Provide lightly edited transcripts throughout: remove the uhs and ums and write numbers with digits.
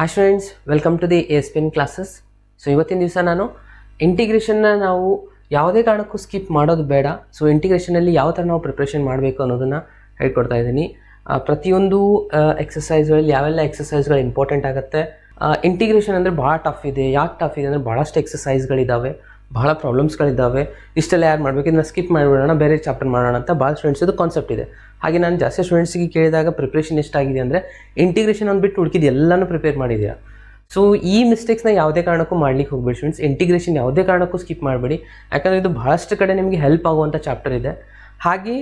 Hi students, welcome to the ASPN classes. So ಇವತ್ತಿನ ದಿವಸ ನಾನು ಇಂಟಿಗ್ರೇಷನ್ನ ನಾವು ಯಾವುದೇ ಕಾರಣಕ್ಕೂ ಸ್ಕಿಪ್ ಮಾಡೋದು ಬೇಡ. ಸೊ ಇಂಟಿಗ್ರೇಷನಲ್ಲಿ ಯಾವ ಥರ ನಾವು ಪ್ರಿಪ್ರೇಷನ್ ಮಾಡಬೇಕು ಅನ್ನೋದನ್ನು ಹೇಳ್ಕೊಡ್ತಾ ಇದ್ದೀನಿ. ಪ್ರತಿಯೊಂದು ಎಕ್ಸಸೈಸ್ಗಳಲ್ಲಿ ಯಾವೆಲ್ಲ ಎಕ್ಸಸೈಸ್ಗಳು ಇಂಪಾರ್ಟೆಂಟ್ ಆಗುತ್ತೆ. ಇಂಟಿಗ್ರೇಷನ್ ಅಂದರೆ ಭಾಳ ಟಫ್ ಇದೆ. ಯಾಕೆ ಟಫ್ ಇದೆ ಅಂದರೆ ಭಾಳಷ್ಟು ಎಕ್ಸಸೈಸ್ಗಳಿದ್ದಾವೆ, ಭಾಳ ಪ್ರಾಬ್ಲಮ್ಸ್ಗಳಿದ್ದಾವೆ. ಇಷ್ಟೆಲ್ಲ ಯಾರು ಮಾಡಬೇಕು, ಇದನ್ನ ಸ್ಕಿಪ್ ಮಾಡಿಬಿಡೋಣ, ಬೇರೆ ಚಾಪ್ಟರ್ ಮಾಡೋಣ ಅಂತ ಭಾಳ ಸ್ಟೂಡೆಂಟ್ಸದು ಕಾನ್ಸೆಪ್ಟ್ ಇದೆ. ಹಾಗೆ ನಾನು ಜಾಸ್ತಿ ಸ್ಟೂಡೆಂಟ್ಸಿಗೆ ಕೇಳಿದಾಗ ಪ್ರಿಪ್ರೇಷನ್ ಎಷ್ಟಾಗಿದೆ ಅಂದರೆ ಇಂಟಿಗ್ರೇಷನ್ ಅಂದ್ಬಿಟ್ಟು ಉಳ್ಕಿದ್ದು ಎಲ್ಲನೂ ಪ್ರಿಪೇರ್ ಮಾಡಿದ್ದೀರಾ. ಸೊ ಈ ಮಿಸ್ಟೇಕ್ಸ್ನ ಯಾವುದೇ ಕಾರಣಕ್ಕೂ ಮಾಡ್ಲಿಕ್ಕೆ ಹೋಗ್ಬೇಡಿ ಸ್ಟೂಡೆಂಟ್ಸ್. ಇಂಟಿಗ್ರೇಷನ್ ಯಾವುದೇ ಕಾರಣಕ್ಕೂ ಸ್ಕಿಪ್ ಮಾಡಬೇಡಿ, ಯಾಕಂದರೆ ಇದು ಭಾಳಷ್ಟು ಕಡೆ ನಿಮಗೆ ಹೆಲ್ಪ್ ಆಗುವಂಥ ಚಾಪ್ಟರ್ ಇದೆ. ಹಾಗೆ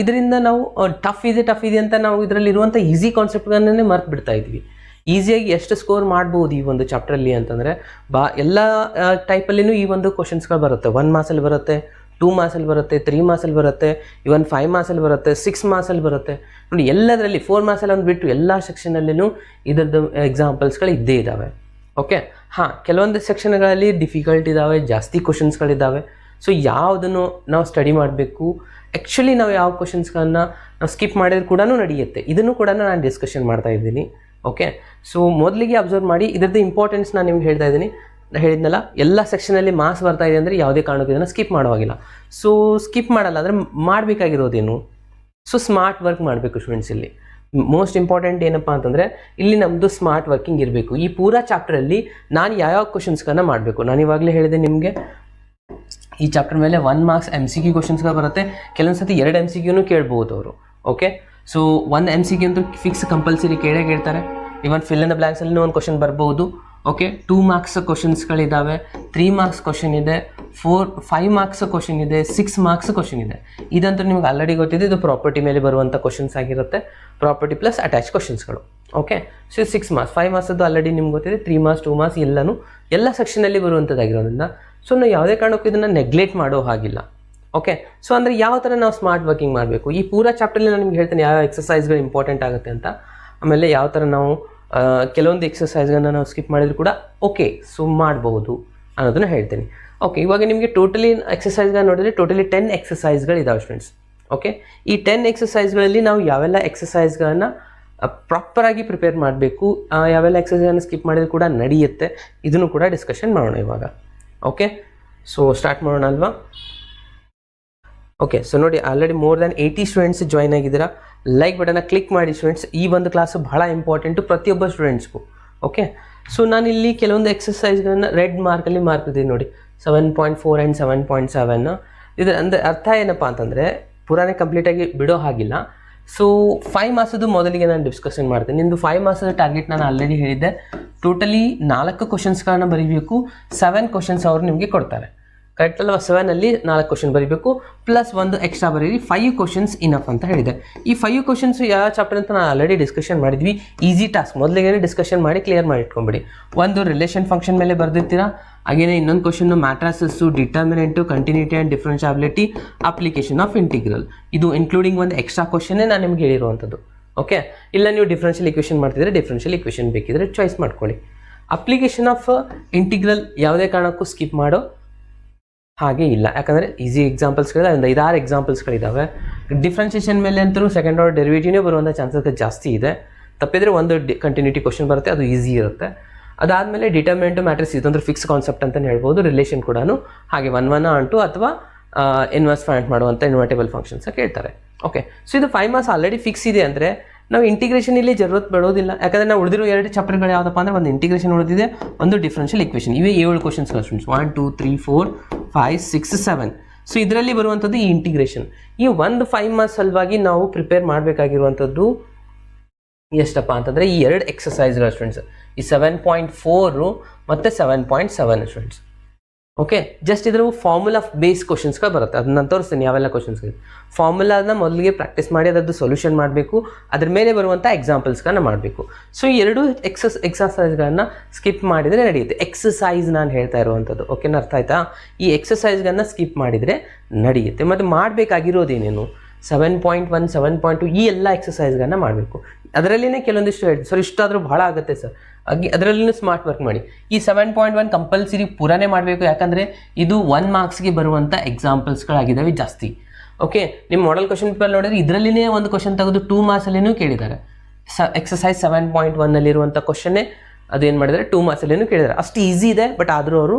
ಇದರಿಂದ ನಾವು ಟಫ್ ಇದೆ ಅಂತ ನಾವು ಇದರಲ್ಲಿರುವಂಥ ಈಸಿ ಕಾನ್ಸೆಪ್ಟ್ಗಳನ್ನೇ ಮರ್ತು ಬಿಡ್ತಾ ಇದ್ವಿ. ಈಸಿಯಾಗಿ ಎಷ್ಟು ಸ್ಕೋರ್ ಮಾಡ್ಬೋದು ಈ ಒಂದು ಚಾಪ್ಟ್ರಲ್ಲಿ ಅಂತಂದರೆ ಎಲ್ಲ ಟೈಪಲ್ಲಿನೂ ಈ ಒಂದು ಕ್ವಶನ್ಸ್ಗಳು ಬರುತ್ತೆ. 1 ಮಾರ್ಕ್ಸಲ್ಲಿ ಬರುತ್ತೆ, 2 ಮಾರ್ಕ್ಸಲ್ಲಿ ಬರುತ್ತೆ, 3 ಮಾರ್ಕ್ಸಲ್ಲಿ ಬರುತ್ತೆ, ಇವನ್ 5 ಮಾರ್ಕ್ಸಲ್ಲಿ ಬರುತ್ತೆ, 6 ಮಾರ್ಕ್ಸಲ್ಲಿ ಬರುತ್ತೆ. ನೋಡಿ ಎಲ್ಲದರಲ್ಲಿ 4 ಮಾರ್ಕ್ಸಲ್ಲಿ ಒಂದು ಬಿಟ್ಟು ಎಲ್ಲ ಸೆಕ್ಷನಲ್ಲಿನೂ ಇದರದ್ದು ಎಕ್ಸಾಂಪಲ್ಸ್ಗಳು ಇದ್ದೇ ಇದ್ದಾವೆ. ಓಕೆ, ಕೆಲವೊಂದು ಸೆಕ್ಷನ್ಗಳಲ್ಲಿ ಡಿಫಿಕಲ್ಟ್ ಇದ್ದಾವೆ, ಜಾಸ್ತಿ ಕ್ವಶನ್ಸ್ಗಳಿದ್ದಾವೆ. ಸೊ ಯಾವುದನ್ನು ನಾವು ಸ್ಟಡಿ ಮಾಡಬೇಕು, ಆ್ಯಕ್ಚುಲಿ ನಾವು ಯಾವ ಕ್ವಶನ್ಸ್ಗಳನ್ನ ನಾವು ಸ್ಕಿಪ್ ಮಾಡಿದ್ರೆ ಕೂಡ ನಡೆಯುತ್ತೆ, ಇದನ್ನು ಕೂಡ ನಾನು ಡಿಸ್ಕಷನ್ ಮಾಡ್ತಾ ಇದ್ದೀನಿ. ಓಕೆ, ಸೊ ಮೊದಲಿಗೆ ಅಬ್ಸರ್ವ್ ಮಾಡಿ ಇದರದ್ದು ಇಂಪಾರ್ಟೆನ್ಸ್ ನಾನು ನಿಮ್ಗೆ ಹೇಳ್ತಾ ಇದ್ದೀನಿ. ಹೇಳಿದ್ನಲ್ಲ, ಎಲ್ಲ ಸೆಕ್ಷನಲ್ಲಿ ಮಾರ್ಕ್ಸ್ ಬರ್ತಾ ಇದೆ ಅಂದರೆ ಯಾವುದೇ ಕಾರಣಕ್ಕೂ ಇದನ್ನು ಸ್ಕಿಪ್ ಮಾಡೋವಾಗಿಲ್ಲ. ಸೊ ಸ್ಕಿಪ್ ಮಾಡಲ್ಲ ಅಂದರೆ ಮಾಡಬೇಕಾಗಿರೋದೇನು, ಸೊ ಸ್ಮಾರ್ಟ್ ವರ್ಕ್ ಮಾಡಬೇಕು ಸ್ಟೂಡೆಂಟ್ಸ್. ಇಲ್ಲಿ ಮೋಸ್ಟ್ ಇಂಪಾರ್ಟೆಂಟ್ ಏನಪ್ಪ ಅಂತಂದರೆ ಇಲ್ಲಿ ನಮ್ಮದು ಸ್ಮಾರ್ಟ್ ವರ್ಕಿಂಗ್ ಇರಬೇಕು. ಈ ಪೂರಾ ಚಾಪ್ಟ್ರಲ್ಲಿ ನಾನು ಯಾವ್ಯಾವ ಕ್ವಶನ್ಸ್ಗಳನ್ನ ಮಾಡಬೇಕು, ನಾನು ಇವಾಗಲೇ ಹೇಳಿದೆ ನಿಮಗೆ. ಈ ಚಾಪ್ಟರ್ ಮೇಲೆ 1 ಮಾರ್ಕ್ಸ್ MCQ ಕ್ವಶನ್ಸ್ಗಳು ಬರುತ್ತೆ, ಕೆಲವೊಂದು ಸತಿ 2 MCQನೂ ಕೇಳ್ಬೋದು ಅವರು. ಓಕೆ, ಸೊ 1 MCQ ಅಂತೂ ಫಿಕ್ಸ್ ಕಂಪಲ್ಸರಿ ಕೇಳ್ತಾರೆ. ಇವನ್ ಫಿಲ್ ಇನ್ ದ ಬ್ಲ್ಯಾಂಕ್ಸಲ್ಲಿ ಒಂದು ಕ್ವಶನ್ ಬರ್ಬೋದು. ಓಕೆ, 2 ಮಾರ್ಕ್ಸ್ ಕ್ವಶನ್ಸ್ಗಳಿದ್ದಾವೆ, 3 ಮಾರ್ಕ್ಸ್ ಕ್ವಶನ್ ಇದೆ, 5 ಮಾರ್ಕ್ಸ್ ಕ್ವಶನ್ ಇದೆ, 6 ಮಾರ್ಕ್ಸ್ ಕ್ವಶನ್ ಇದೆ. ಇದಂತೂ ನಿಮ್ಗೆ ಆಲ್ರೆಡಿ ಗೊತ್ತಿದೆ, ಇದು ಪ್ರಾಪರ್ಟಿ ಮೇಲೆ ಬರುವಂಥ ಕ್ವಶನ್ಸ್ ಆಗಿರುತ್ತೆ, ಪ್ರಾಪರ್ಟಿ ಪ್ಲಸ್ ಅಟ್ಯಾಚ್ ಕ್ವಶನ್ಸ್ಗಳು. ಓಕೆ, ಸೊ 6 ಮಾರ್ಕ್ಸ್, 5 ಮಾರ್ಕ್ಸದ್ದು ಆಲ್ರೆಡಿ ನಿಮ್ಗೆ ಗೊತ್ತಿದೆ, 3 ಮಾರ್ಕ್ಸ್ 2 ಮಾರ್ಕ್ಸ್ ಎಲ್ಲನೂ ಎಲ್ಲ ಸೆಕ್ಷನಲ್ಲಿ ಬರುವಂಥದ್ದಾಗಿರೋದ್ರಿಂದ ಸೊ ನಾವು ಯಾವುದೇ ಕಾರಣಕ್ಕೂ ಇದನ್ನು ನೆಗ್ಲೆಕ್ಟ್ ಮಾಡೋ ಹಾಗಿಲ್ಲ. ಓಕೆ, ಸೊ ಅಂದರೆ ಯಾವ ಥರ ನಾವು ಸ್ಮಾರ್ಟ್ ವರ್ಕಿಂಗ್ ಮಾಡಬೇಕು, ಈ ಪೂರಾ ಚಾಪ್ಟರ್ಲಿ ನಾನು ನಿಮ್ಗೆ ಹೇಳ್ತೇನೆ ಯಾವ ಎಕ್ಸಸೈಸ್ಗಳು ಇಂಪಾರ್ಟೆಂಟ್ ಆಗುತ್ತೆ ಅಂತ. ಆಮೇಲೆ ಯಾವ ಥರ ನಾವು ಕೆಲವೊಂದು ಎಕ್ಸಸೈಸ್ಗಳನ್ನ ನಾವು ಸ್ಕಿಪ್ ಮಾಡಿದ್ರು ಕೂಡ ಓಕೆ ಸೊ ಮಾಡಬಹುದು ಅನ್ನೋದನ್ನು ಹೇಳ್ತೀನಿ. ಓಕೆ, ಇವಾಗ ನಿಮಗೆ ಟೋಟಲಿ ಎಕ್ಸಸೈಸ್ಗಳನ್ನ ನೋಡಿದರೆ ಟೋಟಲಿ 10 ಎಕ್ಸಸೈಸ್ಗಳಿದ್ದಾವೆ ಸ್ಟೂಡೆಂಟ್ಸ್. ಓಕೆ, ಈ 10 ಎಕ್ಸಸೈಸ್ಗಳಲ್ಲಿ ನಾವು ಯಾವೆಲ್ಲ ಎಕ್ಸಸೈಸ್ಗಳನ್ನು ಪ್ರಾಪರಾಗಿ ಪ್ರಿಪೇರ್ ಮಾಡಬೇಕು, ಯಾವೆಲ್ಲ ಎಕ್ಸಸೈಸ್ಗಳನ್ನ ಸ್ಕಿಪ್ ಮಾಡಿದ್ರು ಕೂಡ ನಡೆಯುತ್ತೆ, ಇದನ್ನು ಕೂಡ ಡಿಸ್ಕಷನ್ ಮಾಡೋಣ ಇವಾಗ. ಓಕೆ, ಸೊ ಸ್ಟಾರ್ಟ್ ಮಾಡೋಣ ಅಲ್ವಾ. ಓಕೆ, ಸೊ ನೋಡಿ already more than 80 students join ಆಗಿದ್ದೀರಾ. ಲೈಕ್ ಬಟನ್ನ ಕ್ಲಿಕ್ ಮಾಡಿ ಸ್ಟೂಡೆಂಟ್ಸ್. ಈ ಒಂದು ಕ್ಲಾಸು ಬಹಳ ಇಂಪಾರ್ಟೆಂಟು ಪ್ರತಿಯೊಬ್ಬ ಸ್ಟೂಡೆಂಟ್ಸ್ಗೂ. ಓಕೆ, ಸೊ ನಾನಿಲ್ಲಿ ಕೆಲವೊಂದು ಎಕ್ಸಸೈಸ್ಗಳನ್ನ ರೆಡ್ ಮಾರ್ಕಲ್ಲಿ ಮಾರ್ಕಿದ್ದೀನಿ ನೋಡಿ, 7.4 ಆ್ಯಂಡ್ 7.7. ಇದರ ಅಂದರೆ ಅರ್ಥ ಏನಪ್ಪ ಅಂತಂದರೆ ಪುರಾನೇ ಕಂಪ್ಲೀಟಾಗಿ ಬಿಡೋ ಹಾಗಿಲ್ಲ. ಸೊ 5 ಮಾರ್ಕ್ಸದು ಮೊದಲಿಗೆ ನಾನು ಡಿಸ್ಕಷನ್ ಮಾಡ್ತೀನಿ. ನಿಮ್ಮದು 5 ಮಾರ್ಕ್ಸದ ಟಾರ್ಗೆಟ್ ನಾನು ಆಲ್ರೆಡಿ ಹೇಳಿದ್ದೆ. ಟೋಟಲಿ 4 ಕ್ವಶನ್ಸ್ಗಳನ್ನ ಬರೀಬೇಕು, 7 ಕ್ವಶನ್ಸ್ ಅವರು ನಿಮಗೆ ಕೊಡ್ತಾರೆ. ಕರೆಕ್ಟ್ ಅಲ್ವಾ? 7ಅಲ್ಲಿ 4 ಕ್ವಶನ್ ಬರೀಬೇಕು, ಪ್ಲಸ್ ಒಂದು ಎಕ್ಸ್ಟ್ರಾ ಬರೀರಿ, 5 ಕ್ವಶನ್ಸ್ ಇನಫ್ ಅಂತ ಹೇಳಿದೆ. ಈ 5 ಕ್ವಶನ್ಸ್ ಯಾವ ಚಾಪ್ಟರ್ ಅಂತ ನಾನು ಆಲ್ರೆಡಿ ಡಿಸ್ಕಷನ್ ಮಾಡಿದ್ವಿ. ಈಸಿ ಟಾಸ್ಕ್ ಮೊದಲಿಗೆ ಡಿಸ್ಕಷನ್ ಮಾಡಿ ಕ್ಲಿಯರ್ ಮಾಡಿ ಇಟ್ಕೊಂಬಿಡಿ. ಒಂದು ರಿಲೇಷನ್ ಫಂಕ್ಷನ್ ಮೇಲೆ ಬರೆದಿರ್ತೀರಾ, ಹಾಗೇನೇ ಇನ್ನೊಂದು question matrices, determinant, continuity and differentiability, application of integral. ಇದು ಇನ್ಕ್ಲೂಡಿಂಗ್ ಒಂದು ಎಕ್ಸ್ಟ್ರಾ ಕ್ವಶನ್ನೇ ನಾನು ನಿಮ್ಗೆ ಹೇಳಿರುವಂಥದ್ದು. ಓಕೆ, ಇಲ್ಲ ನೀವು ಡಿಫ್ರೆನ್ಷಿಯಲ್ ಇಕ್ವೇಷನ್ ಮಾಡ್ತಿದ್ರೆ ಡಿಫ್ರೆನ್ಷಿಯಲ್ ಇಕ್ವೇಷನ್ ಬೇಕಿದ್ರೆ ಚಾಯ್ಸ್ ಮಾಡ್ಕೊಳ್ಳಿ. ಅಪ್ಲಿಕೇಶನ್ ಆಫ್ ಇಂಟಿಗ್ರಲ್ ಯಾವುದೇ ಕಾರಣಕ್ಕೂ ಸ್ಕಿಪ್ ಮಾಡೋ ಹಾಗೆ ಇಲ್ಲ, ಯಾಕಂದರೆ ಈಸಿ ಎಕ್ಸಾಂಪಲ್ಸ್ಗಳಿದೆ, ಒಂದು 5-6 ಎಕ್ಸಾಂಪಲ್ಸ್ಗಳಿದ್ದಾವೆ. ಡಿಫ್ರೆನ್ಷಿಯೇಷನ್ ಮೇಲೆ ಅಂತೂ ಸೆಕೆಂಡ್ ಆರ್ಡರ್ ಡೆರಿವೇಟಿವ್ನೇ ಬರುವಂಥ ಚಾನ್ಸಸ್ ಜಾಸ್ತಿ ಇದೆ. ತಪ್ಪಿದ್ರೆ ಒಂದು ಕಂಟಿನ್ಯೂಟಿ ಕ್ವಶನ್ ಬರುತ್ತೆ, ಅದು ಈಸಿ ಇರುತ್ತೆ. ಅದಾದಮೇಲೆ ಡಿಟರ್ಮಿನೆಂಟು ಮ್ಯಾಟ್ರಿಕ್ಸ್ ಇದೊಂದು ಫಿಕ್ಸ್ ಕಾನ್ಸೆಪ್ಟ್ ಅಂತಲೇ ಹೇಳ್ಬೋದು. ರಿಲೇಷನ್ ಕೂಡ ಹಾಗೆ 1 1 ಅಥವಾ ಇನ್ವರ್ಸ್ ಫೈಂಡ್ ಮಾಡುವಂಥ ಇನ್ವರ್ಟೇಬಲ್ ಫಂಕ್ಷನ್ಸ್ ಕೇಳ್ತಾರೆ. ಓಕೆ, ಸೊ ಇದು 5 ಮಾರ್ಕ್ಸ್ ಆಲ್ರೆಡಿ ಫಿಕ್ಸ್ ಇದೆ ಅಂದರೆ ನಾವು ಇಂಟಿಗ್ರೇಷನ್ ಇಲ್ಲಿ ಜरूरत ಬೇಡೋದಿಲ್ಲ. ಯಾಕಂದರೆ ನಾವು ಉಳಿದಿರೋ 2 ಚಾಪ್ಟರ್ಗಳು ಯಾವುದಪ್ಪ ಅಂದರೆ ಒಂದು ಇಂಟಿಗ್ರೇಷನ್ ಉಳಿದಿದೆ, ಒಂದು ಡಿಫ್ರೆನ್ಷಿಯಲ್ ಇಕ್ವೇಷನ್. ಇವೇ 7 ಕ್ವಶನ್ಸ್ಗಳು ಸ್ಟೂಡೆಂಟ್ಸ್, 1 2 3 4 5 6 7. ಸೊ ಇದರಲ್ಲಿ ಬರುವಂಥದ್ದು ಈ ಇಂಟಿಗ್ರೇಷನ್. ಈ ಒಂದು 5 ಮಾರ್ಕ್ಸ್ ಸಲುವಾಗಿ ನಾವು ಪ್ರಿಪೇರ್ ಮಾಡಬೇಕಾಗಿರುವಂಥದ್ದು ಎಷ್ಟಪ್ಪ ಅಂತಂದರೆ ಈ 2 ಎಕ್ಸಸೈಸ್ಗಳು ಸ್ಟೂಡೆಂಟ್ಸ್, ಈ 7.4 ಮತ್ತು 7.7 ಸ್ಟೂಡೆಂಟ್ಸ್. ಓಕೆ, ಜಸ್ಟ್ ಇದ್ರ ಫಾರ್ಮುಲಾ ಆಫ್ ಬೇಸ್ ಕ್ವಶನ್ಸ್ಗಳು ಬರುತ್ತೆ, ಅದನ್ನ ನಾನು ತೋರಿಸ್ತೀನಿ ಯಾವೆಲ್ಲ ಕ್ವಶನ್ಸ್ಗಳು. ಫಾರ್ಮುಲಾನ ಮೊದಲಿಗೆ ಪ್ರಾಕ್ಟೀಸ್ ಮಾಡಿ ಅದರದ್ದು ಸೊಲ್ಯೂಷನ್ ಮಾಡಬೇಕು, ಅದ್ರ ಮೇಲೆ ಬರುವಂಥ ಎಕ್ಸಾಂಪಲ್ಸ್ಗಳನ್ನ ಮಾಡಬೇಕು. ಸೊ ಈ 2 ಎಕ್ಸಸೈಸ್ಗಳನ್ನ ಸ್ಕಿಪ್ ಮಾಡಿದರೆ ನಡೆಯುತ್ತೆ. ಎಕ್ಸಸೈಸ್ ನಾನು ಹೇಳ್ತಾ ಇರುವಂಥದ್ದು, ಓಕೆನಾ, ಅರ್ಥ ಆಯ್ತಾ? ಈ ಎಕ್ಸಸೈಸ್ಗಳನ್ನ ಸ್ಕಿಪ್ ಮಾಡಿದರೆ ನಡೆಯುತ್ತೆ. ಮತ್ತು ಮಾಡಬೇಕಾಗಿರೋದೇನೇನು, 7.1 7.2 ಈ ಎಲ್ಲ ಎಕ್ಸಸೈಸ್ಗಳನ್ನ ಮಾಡಬೇಕು. ಅದರಲ್ಲಿನೇ ಕೆಲವೊಂದಿಷ್ಟು ಸರ್ ಇಷ್ಟಾದರೂ ಭಾಳ ಆಗುತ್ತೆ ಸರ್, ಅದರಲ್ಲಿನೂ ಸ್ಮಾರ್ಟ್ ವರ್ಕ್ ಮಾಡಿ. ಈ 7.1 ಕಂಪಲ್ಸರಿ ಪುರಾನೇ ಮಾಡಬೇಕು, ಯಾಕಂದರೆ ಇದು 1 ಮಾರ್ಕ್ಸ್ಗೆ ಬರುವಂಥ ಎಕ್ಸಾಂಪಲ್ಸ್ಗಳಾಗಿದ್ದಾವೆ ಜಾಸ್ತಿ. ಓಕೆ, ನಿಮ್ಮ ಮಾಡೆಲ್ ಕ್ವಶನ್ ಪೇಪರ್ ನೋಡಿದ್ರೆ ಇದರಲ್ಲಿನೇ ಒಂದು ಕ್ವಶನ್ ತೆಗೆದು 2 ಮಾರ್ಕ್ಸಲ್ಲಿನೂ ಕೇಳಿದ್ದಾರೆ. ಎಕ್ಸಸೈಸ್ 7.1 ನಲ್ಲಿರುವಂಥ ಕ್ವಶನ್ನೇ ಅದೇನು ಮಾಡಿದರೆ 2 ಮಾರ್ಕ್ಸಲ್ಲಿನೂ ಕೇಳಿದ್ದಾರೆ. ಅಷ್ಟು ಈಸಿ ಇದೆ, ಬಟ್ ಆದರೂ ಅವರು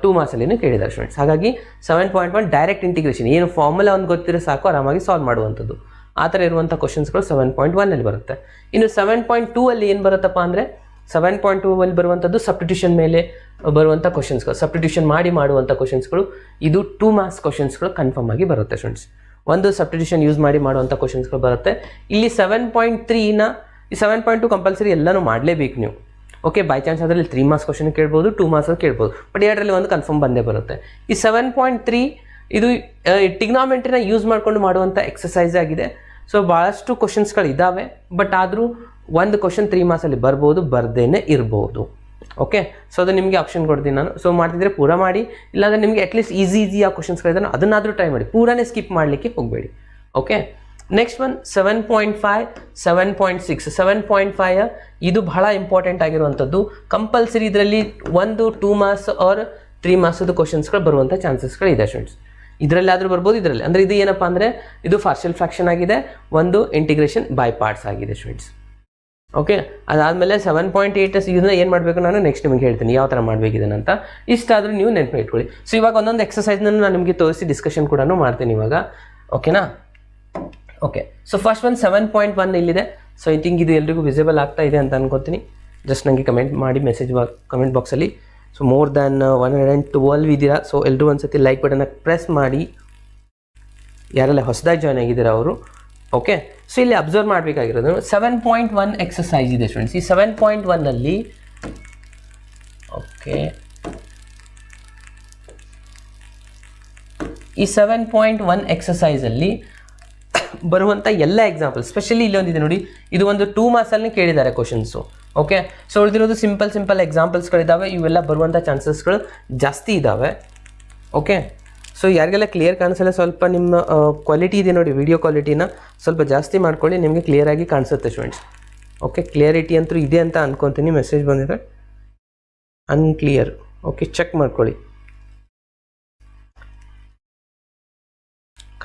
2 ಮಾರ್ಕ್ಸಲ್ಲಿನೂ ಕೇಳಿದ್ದಾರೆ ಸ್ಟೂಡೆಂಟ್ಸ್. ಹಾಗಾಗಿ 7.1 ಡೈರೆಕ್ಟ್ ಇಂಟಿಗ್ರೇಷನ್, ಏನು ಫಾರ್ಮುಲಾ ಒಂದು ಗೊತ್ತಿರೋ ಸಾಕು ಆರಾಮಾಗಿ ಸಾಲ್ವ್ ಮಾಡುವಂಥದ್ದು. ಆ ಥರ ಇರುವಂಥ ಕ್ವಶನ್ಸ್ಗಳು 7.1 ಬರುತ್ತೆ. ಇನ್ನು 7.2 ಏನು ಬರುತ್ತಪ್ಪ ಅಂದರೆ 7.2 ಬರುವಂಥದ್ದು ಸಬ್ಸ್ಟಿಟ್ಯೂಷನ್ ಮೇಲೆ ಬರುವಂಥ ಕ್ವಶನ್ಸ್ಗಳು, ಸಬ್ಸ್ಟಿಟ್ಯೂಷನ್ ಮಾಡುವಂಥ ಕ್ವಶನ್ಸ್ಗಳು. ಇದು 2 ಮಾರ್ಕ್ಸ್ ಕ್ವಶನ್ಸ್ಗಳು ಕನ್ಫರ್ಮ್ ಆಗಿ ಬರುತ್ತೆ ಸ್ಟೂಡೆಂಟ್ಸ್. ಒಂದು ಸಬ್ಸ್ಟಿಟ್ಯೂಷನ್ ಯೂಸ್ ಮಾಡುವಂಥ ಕ್ವಶನ್ಸ್ಗಳು ಬರುತ್ತೆ. ಇಲ್ಲಿ 7.3ನ ಈ 7.2 ಕಂಪಲ್ಸರಿ ಎಲ್ಲನೂ ಮಾಡಲೇಬೇಕು ನೀವು. ಓಕೆ, ಬೈ ಚಾನ್ಸ್ ಅದರಲ್ಲಿ 3 ಮಾರ್ಕ್ಸ್ ಕ್ವಶನ್ ಕೇಳ್ಬೋದು, 2 ಮಾರ್ಕ್ಸ್ ಕೇಳ್ಬೋದು, ಬಟ್ ಎರಡರಲ್ಲಿ ಒಂದು ಕನ್ಫರ್ಮ್ ಬಂದೇ ಬರುತ್ತೆ. ಈ 7.3 ಇದು ಟಿಗ್ನಾಮೆಂಟ್ರಿನ ಯೂಸ್ ಮಾಡಿಕೊಂಡು ಮಾಡುವಂಥ ಎಕ್ಸಸೈಸ್ ಆಗಿದೆ. ಸೊ ಭಾಳಷ್ಟು ಕ್ವಶನ್ಸ್ಗಳು ಇದ್ದಾವೆ, ಬಟ್ ಆದರೂ ಒಂದು ಕ್ವಶನ್ 3 ಮಾರ್ಕ್ಸಲ್ಲಿ ಬರ್ಬೋದು, ಬರ್ದೇನೆ ಇರ್ಬೋದು. ಓಕೆ, ಸೊ ಅದು ನಿಮಗೆ ಆಪ್ಷನ್ ಕೊಡ್ತೀನಿ ನಾನು. ಸೊ ಮಾಡ್ತಿದ್ರೆ ಪೂರ ಮಾಡಿ, ಇಲ್ಲಾಂದರೆ ನಿಮಗೆ ಅಟ್ಲೀಸ್ಟ್ ಈಸಿ ಆ ಕ್ವಶನ್ಸ್ಗಳಿದ್ದಾನೆ ಅದನ್ನಾದರೂ ಟ್ರೈ ಮಾಡಿ, ಪೂರಾನೇ ಸ್ಕಿಪ್ ಮಾಡಲಿಕ್ಕೆ ಹೋಗಬೇಡಿ. Okay, next one 7.5, 7.6. 7.5 ಇದು ಬಹಳ ಇಂಪಾರ್ಟೆಂಟ್ ಆಗಿರುವಂಥದ್ದು. ಕಂಪಲ್ಸರಿ ಇದರಲ್ಲಿ 2 ಮಾರ್ಕ್ಸ್ ಆರ್ 3 ಮಾರ್ಕ್ಸದು ಕ್ವಶನ್ಸ್ಗಳು ಬರುವಂಥ ಚಾನ್ಸಸ್ಗಳು ಇದೆ ಸ್ಟೂಡೆಂಟ್ಸ್. ಇದರಲ್ಲಿ ಆದರೂ ಬರ್ಬೋದು, ಇದರಲ್ಲಿ ಅಂದರೆ ಇದು ಏನಪ್ಪ ಅಂದರೆ ಇದು ಪಾರ್ಷಿಯಲ್ ಫ್ರಾಕ್ಷನ್ ಆಗಿದೆ, ಒಂದು ಇಂಟಿಗ್ರೇಷನ್ ಬೈ ಪಾರ್ಟ್ಸ್ ಆಗಿದೆ ಸ್ಟೂಡೆಂಟ್ಸ್. ಓಕೆ, ಅದಾದಮೇಲೆ 7.8 ಇದನ್ನ ಏನು ಮಾಡಬೇಕು ನಾನು ನೆಕ್ಸ್ಟ್ ನಿಮಗೆ ಹೇಳ್ತೀನಿ ಯಾವ ಥರ ಮಾಡಬೇಕಿದೆ ಅಂತ. ಇಷ್ಟಾದರೂ ನೀವು ನೆನಪು ಇಟ್ಕೊಳ್ಳಿ. ಸೊ ಇವಾಗ ಒಂದೊಂದು ಎಕ್ಸಸೈಸ್ನ ನಾನು ನಿಮಗೆ ತೋರಿಸಿ ಡಿಸ್ಕಷನ್ ಕೂಡ ಮಾಡ್ತೀನಿ ಇವಾಗ. ಓಕೆನಾ? ಓಕೆ, ಸೊ ಫಸ್ಟ್ ಒಂದು 7.1 ಇಲ್ಲಿದೆ. ಸೊ ಐ ಥಿಂಕ್ ಇದು ಎಲ್ರಿಗೂ ವಿಸಿಬಲ್ ಆಗ್ತಾ ಇದೆ ಅಂತ ಅನ್ಕೋತೀನಿ. ಜಸ್ಟ್ ನನಗೆ ಕಮೆಂಟ್ ಮಾಡಿ ಕಮೆಂಟ್ ಬಾಕ್ಸಲ್ಲಿ. ಸೊ ಮೋರ್ ದ್ಯಾನ್ 112 ಇದ್ದೀರಾ. ಸೊ ಎಲ್ಲರೂ ಒಂದ್ಸತಿ ಲೈಕ್ ಬಟನ್ನ ಪ್ರೆಸ್ ಮಾಡಿ, ಯಾರೆಲ್ಲ ಹೊಸದಾಗಿ ಜಾಯ್ನ್ ಆಗಿದ್ದೀರಾ ಅವರು. ಓಕೆ, ಸೊ ಇಲ್ಲಿ ಅಬ್ಸರ್ವ್ ಮಾಡಬೇಕಾಗಿರೋದು 7.1 ಎಕ್ಸಸೈಸ್ ಇದೆ ಸ್ಟೂಡೆಂಟ್ಸ್. ಈ 7.1 ಓಕೆ, ಈ 7.1 ಎಕ್ಸಸೈಸಲ್ಲಿ ಬರುವಂಥ ಎಲ್ಲ ಎಕ್ಸಾಂಪಲ್, ಸ್ಪೆಷಲಿ ಇಲ್ಲೊಂದಿದೆ ನೋಡಿ, ಇದು ಒಂದು 2 ಮಾರ್ಕ್ಸಲ್ಲಿ ಕೇಳಿದ್ದಾರೆ ಕ್ವಶನ್ಸು. ಓಕೆ, ಸೊ ಉಳಿದಿರೋದು ಸಿಂಪಲ್ ಎಕ್ಸಾಂಪಲ್ಸ್ಗಳಿದ್ದಾವೆ. ಇವೆಲ್ಲ ಬರುವಂಥ ಚಾನ್ಸಸ್ಗಳು ಜಾಸ್ತಿ ಇದ್ದಾವೆ. ಓಕೆ, ಸೊ ಯಾರಿಗೆಲ್ಲ ಕ್ಲಿಯರ್ ಕಾಣಿಸಲ್ಲ, ಸ್ವಲ್ಪ ನಿಮ್ಮ ಕ್ವಾಲಿಟಿ ಇದೆ ನೋಡಿ, ವಿಡಿಯೋ ಕ್ವಾಲಿಟಿನ ಸ್ವಲ್ಪ ಜಾಸ್ತಿ ಮಾಡ್ಕೊಳ್ಳಿ, ನಿಮಗೆ ಕ್ಲಿಯರಾಗಿ ಕಾಣಿಸುತ್ತೆ ಸ್ಟೂಡೆಂಟ್ಸ್. ಓಕೆ, ಕ್ಲಿಯರಿಟಿ ಅಂತೂ ಇದೆ ಅಂತ ಅನ್ಕೊತೀನಿ. ಮೆಸೇಜ್ ಬಂದಿದೆ ಅನ್ಕ್ಲಿಯರ್. ಓಕೆ, ಚೆಕ್ ಮಾಡ್ಕೊಳ್ಳಿ,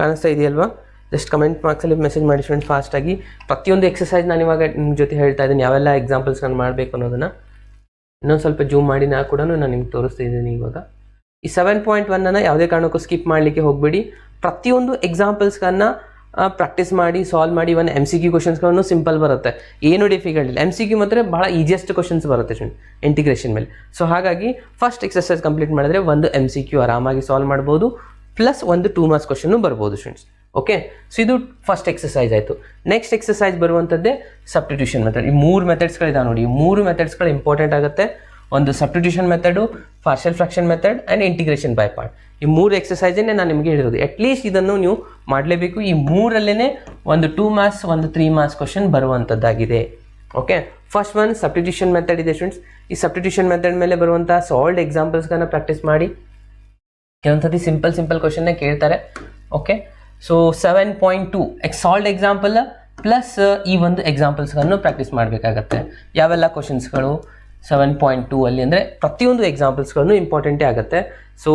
ಕಾಣಿಸ್ತಾ ಇದೆಯಲ್ವಾ? ಜಸ್ಟ್ ಕಮೆಂಟ್ ಬಾಕ್ಸಲ್ಲಿ ಮೆಸೇಜ್ ಮಾಡಿ ಸ್ಟೂಡೆಂಟ್ ಫಾಸ್ಟಾಗಿ. ಪ್ರತಿಯೊಂದು ಎಕ್ಸಸೈಸ್ ನಾನು ಇವಾಗ ನಿಮ್ಮ ಜೊತೆ ಹೇಳ್ತಾ ಇದ್ದೀನಿ, ಯಾವೆಲ್ಲ ಎಕ್ಸಾಂಪಲ್ಸ್ ನಾನು ಮಾಡಬೇಕು ಅನ್ನೋದನ್ನು ಇನ್ನೊಂದು ಸ್ವಲ್ಪ ಜೂಮ್ ಮಾಡಿ ಕೂಡ ನಾನು ನಿಮ್ಗೆ ತೋರಿಸ್ತಾ ಇದ್ದೀನಿ ಇವಾಗ. ಈ 7.1 ಯಾವುದೇ ಕಾರಣಕ್ಕೂ ಸ್ಕಿಪ್ ಮಾಡಲಿಕ್ಕೆ ಹೋಗಬೇಡಿ. ಪ್ರತಿಯೊಂದು ಎಕ್ಸಾಂಪಲ್ಸ್ಗಳನ್ನ ಪ್ರಾಕ್ಟೀಸ್ ಮಾಡಿ, ಸಾಲ್ವ್ ಮಾಡಿ. ಒಂದು MCQ ಕ್ವಶನ್ಸ್ಗಳನ್ನು ಸಿಂಪಲ್ ಬರುತ್ತೆ, ಏನು ಡಿಫಿಕಲ್ಟ್ ಇಲ್ಲ. MCQ ಮಾತ್ರ ಭಾಳ ಈಸಿಯೆಸ್ಟ್ ಕ್ವಶನ್ಸ್ ಬರುತ್ತೆ ಸ್ಟೂಡೆಂಟ್ ಇಂಟಿಗ್ರೇಷನ್ ಮೇಲೆ. ಸೊ ಹಾಗಾಗಿ ಫಸ್ಟ್ ಎಕ್ಸಸೈಸ್ ಕಂಪ್ಲೀಟ್ ಮಾಡಿದ್ರೆ ಒಂದು MCQ ಆರಾಮಾಗಿ ಸಾಲ್ವ್ ಮಾಡ್ಬೋದು, ಪ್ಲಸ್ ಒಂದು 2 ಮಾರ್ಕ್ಸ್ ಕ್ವಶನ್ನು ಬರ್ಬೋದು ಸ್ಟೂಡೆಂಟ್ಸ್. ಓಕೆ, ಸೊ ಇದು ಫಸ್ಟ್ ಎಕ್ಸಸೈಸ್ ಆಯಿತು. ನೆಕ್ಸ್ಟ್ ಎಕ್ಸಸೈಸ್ ಬರುವಂಥದ್ದೇ ಸಬ್ಸ್ಟಿಟ್ಯೂಷನ್ ಮೆಥಡ್. ಈ 3 ಮೆಥಡ್ಸ್ಗಳಿದಾವೆ ನೋಡಿ, ಈ 3 ಮೆಥಡ್ಸ್ಗಳು ಇಂಪಾರ್ಟೆಂಟ್ ಆಗುತ್ತೆ. ಒಂದು substitution method, partial fraction method and integration by part. ಈ 3 ಎಕ್ಸಸೈಸನ್ನೇ ನಾನು ನಿಮಗೆ ಹೇಳಿರೋದು. ಅಟ್ಲೀಸ್ಟ್ ಇದನ್ನು ನೀವು ಮಾಡಲೇಬೇಕು. ಈ 3ರಲ್ಲೇ ಒಂದು 2 ಮಾರ್ಕ್ಸ್, ಒಂದು 3 ಮಾರ್ಕ್ಸ್ ಕ್ವಶನ್ ಬರುವಂಥದ್ದಾಗಿದೆ. Okay, first one substitution method ಇದೆ ಸ್ಟೂಡೆಂಟ್ಸ್. ಈ ಸಬ್ಸ್ಟಿಟ್ಯೂಷನ್ ಮೆಥಡ್ ಮೇಲೆ ಬರುವಂಥ ಸಾಲ್ಡ್ ಎಕ್ಸಾಂಪಲ್ಸ್ಗಳನ್ನ ಪ್ರಾಕ್ಟೀಸ್ ಮಾಡಿ. ಕೆಲವೊಂದ್ಸತಿ ಸಿಂಪಲ್ ಕ್ವಶನ್ನೇ ಕೇಳ್ತಾರೆ. Okay, so 7.2 sold example plus ಈ ಒಂದು ಎಕ್ಸಾಂಪಲ್ಸ್ಗಳನ್ನು ಪ್ರಾಕ್ಟೀಸ್ ಮಾಡಬೇಕಾಗತ್ತೆ. ಯಾವೆಲ್ಲ ಕ್ವಶನ್ಸ್ಗಳು 7.2 ಅಂದರೆ ಪ್ರತಿಯೊಂದು ಎಕ್ಸಾಂಪಲ್ಸ್ಗಳನ್ನು ಇಂಪಾರ್ಟೆಂಟೇ ಆಗುತ್ತೆ. ಸೊ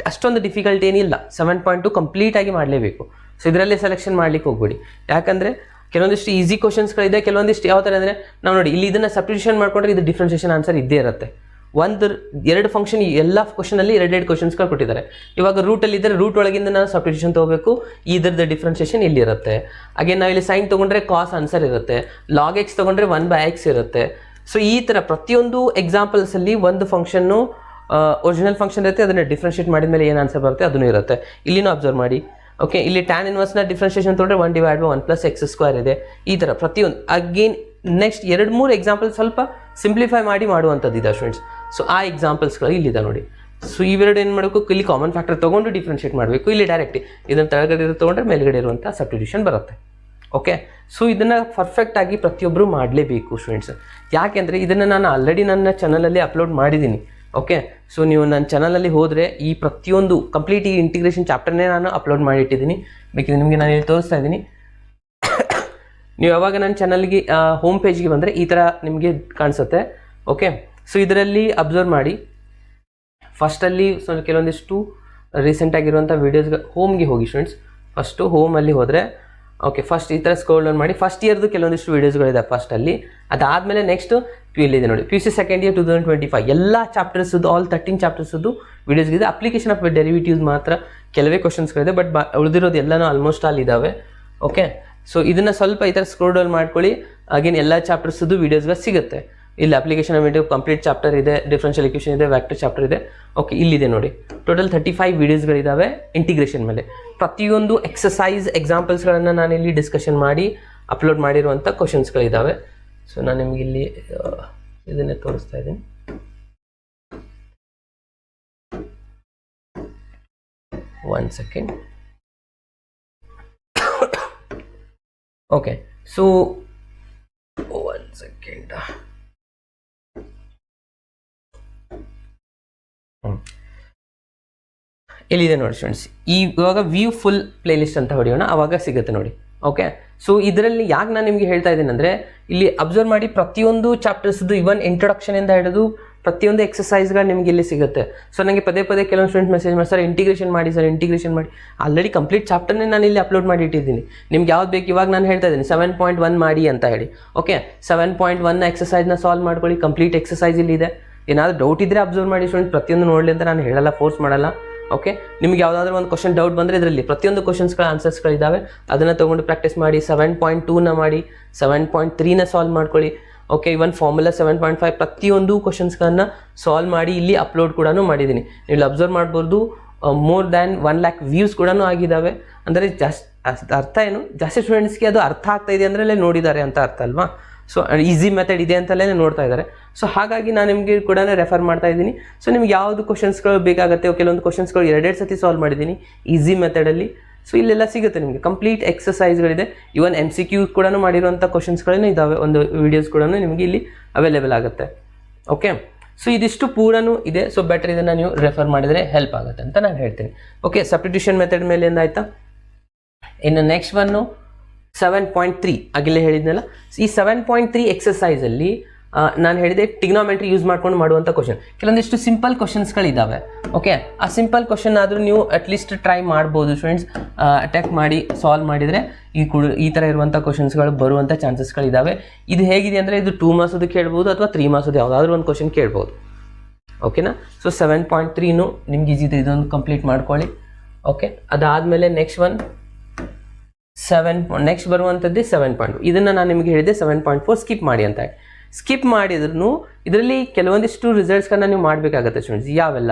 ಅಷ್ಟೊಂದು ಡಿಫಿಕಲ್ಟ್ ಏನಿಲ್ಲ. 7.2 ಕಂಪ್ಲೀಟಾಗಿ ಮಾಡಲೇಬೇಕು. ಸೊ ಇದರಲ್ಲಿ ಸೆಲೆಕ್ಷನ್ ಮಾಡ್ಲಿಕ್ಕೆ ಹೋಗ್ಬೇಡಿ, ಯಾಕಂದರೆ ಕೆಲವೊಂದಿಷ್ಟು ಈಸಿ ಕ್ವಶನ್ಸ್ಗಳಿದೆ, ಕೆಲವೊಂದಿಷ್ಟು ಯಾವ ಥರ ಅಂದರೆ ನಾವು ನೋಡಿ ಇಲ್ಲಿ ಇದನ್ನು ಸಬ್ಸ್ಟಿಟ್ಯೂಷನ್ ಮಾಡ್ಕೊಂಡ್ರೆ ಇದು ಡಿಫ್ರೆನ್ಷಿಯೇಷನ್ ಆನ್ಸರ್ ಇದ್ದೇ ಇರುತ್ತೆ. 2 ಫಂಕ್ಷನ್ ಎಲ್ಲ ಕ್ವಶನಲ್ಲಿ 2 ಕ್ವಶನ್ಸ್ಗಳು ಕೊಟ್ಟಿದ್ದಾರೆ. ಇವಾಗ ರೂಟಲ್ಲಿ ಇದ್ದರೆ ರೂಟ್ ಒಳಗಿಂದ ನಾವು ಸಬ್ಸ್ಟಿಟ್ಯೂಷನ್ ತೊಗೋಬೇಕು, ಇದರದ್ದು ಡಿಫ್ರೆನ್ಷಿಯೇಷನ್ ಇಲ್ಲಿರುತ್ತೆ. ಹಾಗೆ ನಾವು ಇಲ್ಲಿ ಸೈನ್ ತೊಗೊಂಡ್ರೆ ಕಾಸ್ ಆನ್ಸರ್ ಇರುತ್ತೆ, ಲಾಗ್ ಎಕ್ಸ್ ತೊಗೊಂಡ್ರೆ 1/x ಇರುತ್ತೆ. ಸೊ ಈ ಥರ ಪ್ರತಿಯೊಂದು ಎಕ್ಸಾಂಪಲ್ಸಲ್ಲಿ ಒಂದು ಫಂಕ್ಷನ್ನು ಒರಿಜಿನಲ್ ಫಂಕ್ಷನ್ ಇರುತ್ತೆ, ಅದನ್ನು ಡಿಫ್ರೆನ್ಷಿಯೇಟ್ ಮಾಡಿದ ಮೇಲೆ ಏನು ಆನ್ಸರ್ ಬರುತ್ತೆ ಅದನ್ನು ಇರುತ್ತೆ. ಇಲ್ಲಿನೂ ಅಬ್ಸರ್ವ್ ಮಾಡಿ. ಓಕೆ, ಇಲ್ಲಿ ಟ್ಯಾನ್ ಇನ್ವರ್ಸ್ನ ಡಿಫ್ರೆನ್ಷಿಯೇಷನ್ ತೊಗೊಂಡ್ರೆ 1/1 + x² ಇದೆ. ಈ ಥರ ಪ್ರತಿಯೊಂದು ಅಗೇನ್ ನೆಕ್ಸ್ಟ್ 2-3 ಎಕ್ಸಾಂಪಲ್ ಸ್ವಲ್ಪ ಸಿಂಪ್ಲಿಫೈ ಮಾಡುವಂಥದ್ದು ಇದೆ ಸ್ಟೂಡೆಂಟ್ಸ್. ಸೊ ಆ ಎಕ್ಸಾಂಪಲ್ಸ್ಗಳು ಇಲ್ಲಿದೆ ನೋಡಿ. ಸೊ ಇವೆರಡು ಏನು ಮಾಡಬೇಕು, ಇಲ್ಲಿ ಕಾಮನ್ ಫ್ಯಾಕ್ಟರ್ ತೊಗೊಂಡು ಡಿಫ್ರೆನ್ಷಿಯೇಟ್ ಮಾಡಬೇಕು. ಇಲ್ಲಿ ಡೈರೆಕ್ಟ್ ಇದನ್ನು ತೆಳಗಡೆ ತೊಗೊಂಡ್ರೆ ಮೇಲ್ಗಡೆ ಇರುವಂಥ ಸಬ್ಸ್ಟಿಟ್ಯೂಷನ್ ಬರುತ್ತೆ. ಓಕೆ, ಸೊ ಇದನ್ನು ಪರ್ಫೆಕ್ಟಾಗಿ ಪ್ರತಿಯೊಬ್ಬರು ಮಾಡಲೇಬೇಕು ಸ್ಟೂಡೆಂಟ್ಸ್. ಯಾಕೆಂದರೆ ಇದನ್ನು ನಾನು ಆಲ್ರೆಡಿ ನನ್ನ ಚಾನಲಲ್ಲಿ ಅಪ್ಲೋಡ್ ಮಾಡಿದ್ದೀನಿ. ಓಕೆ, ಸೊ ನೀವು ನನ್ನ ಚಾನಲಲ್ಲಿ ಹೋದರೆ ಈ ಪ್ರತಿಯೊಂದು ಕಂಪ್ಲೀಟ್ ಈ ಇಂಟಿಗ್ರೇಷನ್ ಚಾಪ್ಟರ್ನೇ ನಾನು ಅಪ್ಲೋಡ್ ಮಾಡಿಟ್ಟಿದ್ದೀನಿ. ಬೇಕಿದ್ರೆ ನಿಮಗೆ ನಾನು ಇಲ್ಲಿ ತೋರಿಸ್ತಾ ಇದ್ದೀನಿ. ನೀವು ಯಾವಾಗ ನನ್ನ ಚಾನಲ್ಗೆ ಹೋಮ್ ಪೇಜ್ಗೆ ಬಂದರೆ ಈ ಥರ ನಿಮಗೆ ಕಾಣಿಸುತ್ತೆ. ಓಕೆ, ಸೊ ಇದರಲ್ಲಿ ಅಬ್ಸರ್ವ್ ಮಾಡಿ. ಫಸ್ಟಲ್ಲಿ ಕೆಲವೊಂದಿಷ್ಟು ರೀಸೆಂಟಾಗಿರುವಂಥ ವೀಡಿಯೋಸ್ಗೆ ಹೋಮ್ಗೆ ಹೋಗಿ ಸ್ಟೂಡೆಂಟ್ಸ್. ಫಸ್ಟು ಹೋಮಲ್ಲಿ ಹೋದರೆ ಓಕೆ, ಫಸ್ಟ್ ಈ ಥರ ಸ್ಕ್ರೋಲ್ ಡೌನ್ ಮಾಡಿ ಫಸ್ಟ್ ಇಯರ್ದು ಕೆಲವೊಂದಿಷ್ಟು ವೀಡಿಯೋಸ್ಗಳಿದೆ ಫಸ್ಟಲ್ಲಿ. ಅದಾದಮೇಲೆ ನೆಕ್ಸ್ಟ್ ಇಲ್ಲಿದೆ ನೋಡಿ, PUC ಸೆಕೆಂಡ್ ಇಯರ್ 2025 ಎಲ್ಲ ಚಾಪ್ಟರ್ಸದ್ದು ಆಲ್ 13 ಚಾಪ್ಟರ್ಸದ್ದು ವೀಡಿಯೋಸ್ಗಿದೆ. ಅಪ್ಲಿಕೇಶನ್ ಆಫ್ ಡೆರಿವೇಟಿವ್ಸ್ ಮಾತ್ರ ಕೆಲವೇ ಕ್ವಶನ್ಸ್ಗಳಿದೆ, ಬಟ್ ಉಳಿದಿರೋದು ಎಲ್ಲನೂ ಆಲ್ಮೋಸ್ಟ್ ಆಲ್ ಇದ್ದಾವೆ. ಓಕೆ, ಸೊ ಇದನ್ನು ಸ್ವಲ್ಪ ಈ ಥರ ಸ್ಕ್ರೋಲ್ ಡೌನ್ ಮಾಡ್ಕೊಳ್ಳಿ. ಅಗೇನ್ ಎಲ್ಲ ಚಾಪ್ಟರ್ಸದ್ದು ವೀಡಿಯೋಸ್ಗಳು ಸಿಗುತ್ತೆ. ಇಲ್ಲಿ ಅಪ್ಲಿಕೇಶನ್ ಆಫ್ ಕಂಪ್ಲೀಟ್ ಚಾಪ್ಟರ್ ಇದೆ, ಡಿಫರೆನ್ಷಿಯಲ್ ಇಕ್ವೇಷನ್ ಇದೆ, ವ್ಯಾಕ್ಟರ್ ಚಾಪ್ಟರ್ ಇದೆ. ಓಕೆ, ಇಲ್ಲಿದೆ ನೋಡಿ, ಟೋಟಲ್ 35 ವೀಡಿಯೋಸ್ಗಳಿದ್ದಾವೆ ಇಂಟಿಗ್ರೇಷನ್ ಮೇಲೆ. ಪ್ರತಿಯೊಂದು ಎಕ್ಸಸೈಸ್ ಎಕ್ಸಾಂಪಲ್ಸ್ಗಳನ್ನು ನಾನು ಇಲ್ಲಿ ಡಿಸ್ಕಷನ್ ಮಾಡಿ ಅಪ್ಲೋಡ್ ಮಾಡಿರುವಂಥ ಕ್ವಶನ್ಸ್ಗಳಿದ್ದಾವೆ. ಸೊ ನಾನು ನಿಮ್ಗೆ ಇಲ್ಲಿ ಇದನ್ನೇ ತೋರಿಸ್ತಾ ಇದ್ದೀನಿ. One second. Okay, so one second. ಇಲ್ಲಿದೆ ನೋಡಿ ಸ್ಟೂಡೆಂಟ್ಸ್, ಇವಾಗ ವ್ಯೂ ಫುಲ್ ಪ್ಲೇ ಲಿಸ್ಟ್ ಅಂತ ಹೊಡೆಯೋಣ, ಅವಾಗ ಸಿಗುತ್ತೆ ನೋಡಿ. ಓಕೆ, ಸೊ ಇದರಲ್ಲಿ ಯಾಕೆ ನಾನು ನಿಮಗೆ ಹೇಳ್ತಾ ಇದ್ದೀನಿ ಅಂದರೆ, ಇಲ್ಲಿ ಅಬ್ಸರ್ವ್ ಮಾಡಿ ಪ್ರತಿಯೊಂದು ಚಾಪ್ಟರ್ಸ್ದು ಇವನ್ ಇಂಟ್ರೊಡಕ್ಷನಿಂದ ಹಿಡಿದು ಪ್ರತಿಯೊಂದು ಎಕ್ಸಸೈಸ್ಗಳು ನಿಮಗೆ ಇಲ್ಲಿ ಸಿಗುತ್ತೆ. ಸೊ ನನಗೆ ಪದೇ ಪದೇ ಕೆಲವೊಂದು ಸ್ಟೂಡೆಂಟ್ ಮೆಸೇಜ್ ಮಾಡಿ, ಸರ್ ಇಂಟಿಗ್ರೇಷನ್ ಮಾಡಿ, ಸರ್ ಇಂಟಿಗ್ರೇಷನ್ ಮಾಡಿ. ಆಲ್ರೆಡಿ ಕಂಪ್ಲೀಟ್ ಚಾಪ್ಟರ್ನೇ ನಾನು ಇಲ್ಲಿ ಅಪ್ಲೋಡ್ ಮಾಡಿ ಇಟ್ಟಿದ್ದೀನಿ. ನಿಮ್ಗೆ ಯಾವ್ದು ಬೇಕು ಇವಾಗ ನಾನು ಹೇಳ್ತಾ ಇದ್ದೀನಿ 7.1 ಮಾಡಿ ಅಂತ ಹೇಳಿ. ಓಕೆ, 7.1 ಎಕ್ಸಸೈಸ್ನ ಸಾಲ್ವ್ ಮಾಡ್ಕೊಳ್ಳಿ. ಕಂಪ್ಲೀಟ್ ಎಕ್ಸಸೈಸ್ ಇಲ್ಲಿದೆ. ಏನಾದರೂ ಡೌಟ್ ಇದ್ದರೆ ಅಬ್ಸರ್ವ್ ಮಾಡಿ ಸ್ಟೂಡೆಂಟ್, ಪ್ರತಿಯೊಂದು ನೋಡಲಿ ಅಂತ ನಾನು ಹೇಳಲ್ಲ, ಫೋರ್ಸ್ ಮಾಡಲ್ಲ. ಓಕೆ, ನಿಮ್ಗೆ ಯಾವುದಾದ್ರೂ ಒಂದು ಕ್ವಶನ್ ಡೌಟ್ ಬಂದರೆ ಇದರಲ್ಲಿ ಪ್ರತಿಯೊಂದು ಕ್ವಶನ್ಸ್ಗಳ ಆನ್ಸರ್ಸ್ಗಳಿದ್ದಾವೆ, ಅದನ್ನು ತೊಗೊಂಡು ಪ್ರಾಕ್ಟೀಸ್ ಮಾಡಿ. 7.2ನ ಮಾಡಿ, 7.3ನ ಸಾಲ್ವ್ ಮಾಡ್ಕೊಳ್ಳಿ. ಓಕೆ, ಇವನ್ ಫಾರ್ಮುಲಾ 7.5 ಪ್ರತಿಯೊಂದು ಕ್ವಶನ್ಸ್ಗಳನ್ನು ಸಾಲ್ವ್ ಮಾಡಿ ಇಲ್ಲಿ ಅಪ್ಲೋಡ್ ಕೂಡ ಮಾಡಿದ್ದೀನಿ. ನೀವು ಅಬ್ಸರ್ವ್ ಮಾಡ್ಬೋದು, ಮೋರ್ ದ್ಯಾನ್ 1 lakh ವ್ಯೂಸ್ ಕೂಡ ಆಗಿದ್ದಾವೆ. ಅಂದರೆ ಅರ್ಥ ಏನು, ಜಾಸ್ತಿ ಸ್ಟೂಡೆಂಟ್ಸ್ಗೆ ಅದು ಅರ್ಥ ಆಗ್ತಾ ಇದೆ ಅಂದರೆ ನೋಡಿದ್ದಾರೆ ಅಂತ ಅರ್ಥ ಅಲ್ವಾ. ಸೊ ಈಸಿ ಮೆಥಡ್ ಇದೆ ಅಂತಲೇ ನೋಡ್ತಾ ಇದ್ದಾರೆ. ಸೊ ಹಾಗಾಗಿ ನಾನು ನಿಮಗೆ ಕೂಡ ರೆಫರ್ ಮಾಡ್ತಾ ಇದ್ದೀನಿ. ಸೊ ನಿಮ್ಗೆ ಯಾವುದು ಕ್ವಶನ್ಸ್ಗಳು ಬೇಕಾಗುತ್ತೆ, ಕೆಲವೊಂದು ಕ್ವಶನ್ಸ್ಗಳು 2 ಸತಿ ಸಾಲ್ವ್ ಮಾಡಿದ್ದೀನಿ ಈಸಿ ಮೆಥಡಲ್ಲಿ. ಸೊ ಇಲ್ಲೆಲ್ಲ ಸಿಗುತ್ತೆ ನಿಮಗೆ, ಕಂಪ್ಲೀಟ್ ಎಕ್ಸಸೈಸ್ಗಳಿದೆ. ಇವನ್ MCQ ಕೂಡ ಮಾಡಿರುವಂಥ ಕ್ವಶನ್ಸ್ಗಳೇ ಇದ್ದಾವೆ, ಒಂದು ವೀಡಿಯೋಸ್ ಕೂಡ ನಿಮಗೆ ಇಲ್ಲಿ ಅವೈಲೇಬಲ್ ಆಗುತ್ತೆ. ಓಕೆ, ಸೊ ಇದಿಷ್ಟು ಪೂರನೂ ಇದೆ. ಸೊ ಬೆಟರ್ ಇದನ್ನು ನೀವು ರೆಫರ್ ಮಾಡಿದರೆ ಹೆಲ್ಪ್ ಆಗುತ್ತೆ ಅಂತ ನಾನು ಹೇಳ್ತೀನಿ. ಓಕೆ, ಸಬ್ಸ್ಟಿಟ್ಯೂಷನ್ ಮೆಥಡ್ ಮೇಲೆ ಏನಾಯ್ತಾ. ಇನ್ನು ನೆಕ್ಸ್ಟ್ ಒನ್ನು 7.3 ಆಗಿಲ್ಲೇ ಹೇಳಿದ್ನಲ್ಲ. ಈ 7.3 ಎಕ್ಸಸೈಸಲ್ಲಿ ನಾನು ಹೇಳಿದೆ ಟಿಗ್ನೋಮೆಟ್ರಿ ಯೂಸ್ ಮಾಡ್ಕೊಂಡು ಮಾಡುವಂಥ ಕ್ವಶನ್. ಕೆಲವೊಂದಿಷ್ಟು ಸಿಂಪಲ್ ಕ್ವಶನ್ಸ್ಗಳಿದ್ದಾವೆ. ಓಕೆ, ಆ ಸಿಂಪಲ್ ಕ್ವಶನ್ ಆದರೂ ನೀವು ಅಟ್ಲೀಸ್ಟ್ ಟ್ರೈ ಮಾಡ್ಬೋದು ಸ್ಟೂಡೆಂಟ್ಸ್. ಅಟ್ಯಾಕ್ ಮಾಡಿ ಸಾಲ್ವ್ ಮಾಡಿದರೆ ಈ ಥರ ಇರುವಂಥ ಕ್ವಶನ್ಸ್ಗಳು ಬರುವಂಥ ಚಾನ್ಸಸ್ಗಳಿದ್ದಾವೆ. ಇದು ಹೇಗಿದೆ ಅಂದರೆ, ಇದು 2 ಮಾರ್ಕ್ಸದು ಕೇಳ್ಬೋದು ಅಥವಾ 3 ಮಾರ್ಕ್ಸದು ಯಾವುದಾದ್ರೂ ಒಂದು ಕ್ವಶನ್ ಕೇಳ್ಬೋದು. ಓಕೆನಾ. ಸೊ 7.3 ನಿಮ್ಗೆ ಈಸಿ ಇದೆ, ಇದೊಂದು ಕಂಪ್ಲೀಟ್ ಮಾಡ್ಕೊಳ್ಳಿ. ಓಕೆ, ಅದಾದಮೇಲೆ ನೆಕ್ಸ್ಟ್ ನೆಕ್ಸ್ಟ್ ಬರುವಂಥದ್ದೇ 7.2. ಇದನ್ನು ನಾನು ನಿಮಗೆ ಹೇಳಿದೆ 7.4 ಸ್ಕಿಪ್ ಮಾಡಿ ಅಂತ. ಸ್ಕಿಪ್ ಮಾಡಿದ್ರು ಇದರಲ್ಲಿ ಕೆಲವೊಂದಿಷ್ಟು ರಿಸಲ್ಟ್ಸ್ಗಳನ್ನ ನೀವು ಮಾಡಬೇಕಾಗತ್ತೆ ಸ್ಟೂಡೆಂಟ್ಸ್. ಯಾವೆಲ್ಲ?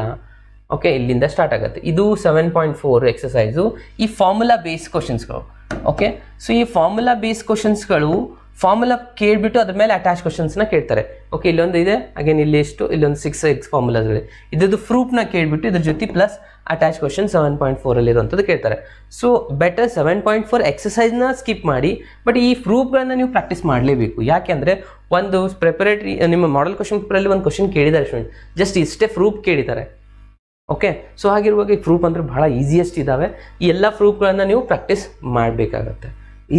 ಓಕೆ, ಇಲ್ಲಿಂದ ಸ್ಟಾರ್ಟ್ ಆಗುತ್ತೆ. ಇದು 7.4 ಎಕ್ಸಸೈಸು, ಈ ಫಾರ್ಮುಲಾ ಬೇಸ್ ಕ್ವಶನ್ಸ್ಗಳು. ಓಕೆ, ಸೊ ಈ ಫಾರ್ಮುಲಾ ಬೇಸ್ ಕ್ವಶನ್ಸ್ಗಳು ಫಾರ್ಮುಲಾ ಕೇಳಿಬಿಟ್ಟು ಅದ್ರ ಮೇಲೆ ಅಟ್ಯಾಚ್ ಕ್ವಶನ್ಸ್ನ ಕೇಳ್ತಾರೆ. ಓಕೆ, ಇಲ್ಲೊಂದು ಇದೆ, ಅಗೇನ್ ಇಲ್ಲಿ ಎಷ್ಟು, ಇಲ್ಲೊಂದು 6 ಫಾರ್ಮುಲಾಸ್ಗಳಿದೆ. ಇದ್ರದ್ದು ಪ್ರೂಫ್ನ ಕೇಳಿಬಿಟ್ಟು ಇದ್ರ ಜೊತೆ ಪ್ಲಸ್ ಅಟ್ಯಾಚ್ ಕ್ವಶನ್ 7.4 ಇರುವಂಥದ್ದು ಕೇಳ್ತಾರೆ. ಸೊ ಬೆಟರ್ 7.4 ಎಕ್ಸಸೈಸ್ನ ಸ್ಕಿಪ್ ಮಾಡಿ, ಬಟ್ ಈ ಪ್ರೂಫ್ಗಳನ್ನ ನೀವು ಪ್ರಾಕ್ಟೀಸ್ ಮಾಡಲೇಬೇಕು. ಯಾಕೆಂದರೆ ಒಂದು ಪ್ರಿಪರೇಟರಿ ನಿಮ್ಮ ಮಾಡೆಲ್ ಕ್ವಶನ್ ಪೇಪರಲ್ಲಿ ಒಂದು ಕ್ವಶನ್ ಕೇಳಿದ್ದಾರೆ ಸ್ಟೂಡೆಂಟ್, ಜಸ್ಟ್ ಇಷ್ಟೇ ಪ್ರೂಫ್ ಕೇಳಿದ್ದಾರೆ. ಓಕೆ, ಸೊ ಹಾಗಿರುವಾಗ ಈ ಪ್ರೂಫ್ ಅಂದರೆ ಬಹಳ ಈಸಿಯೆಸ್ಟ್ ಇದ್ದಾವೆ. ಈ ಎಲ್ಲ ಪ್ರೂಫ್ಗಳನ್ನು ನೀವು ಪ್ರಾಕ್ಟೀಸ್ ಮಾಡಬೇಕಾಗತ್ತೆ.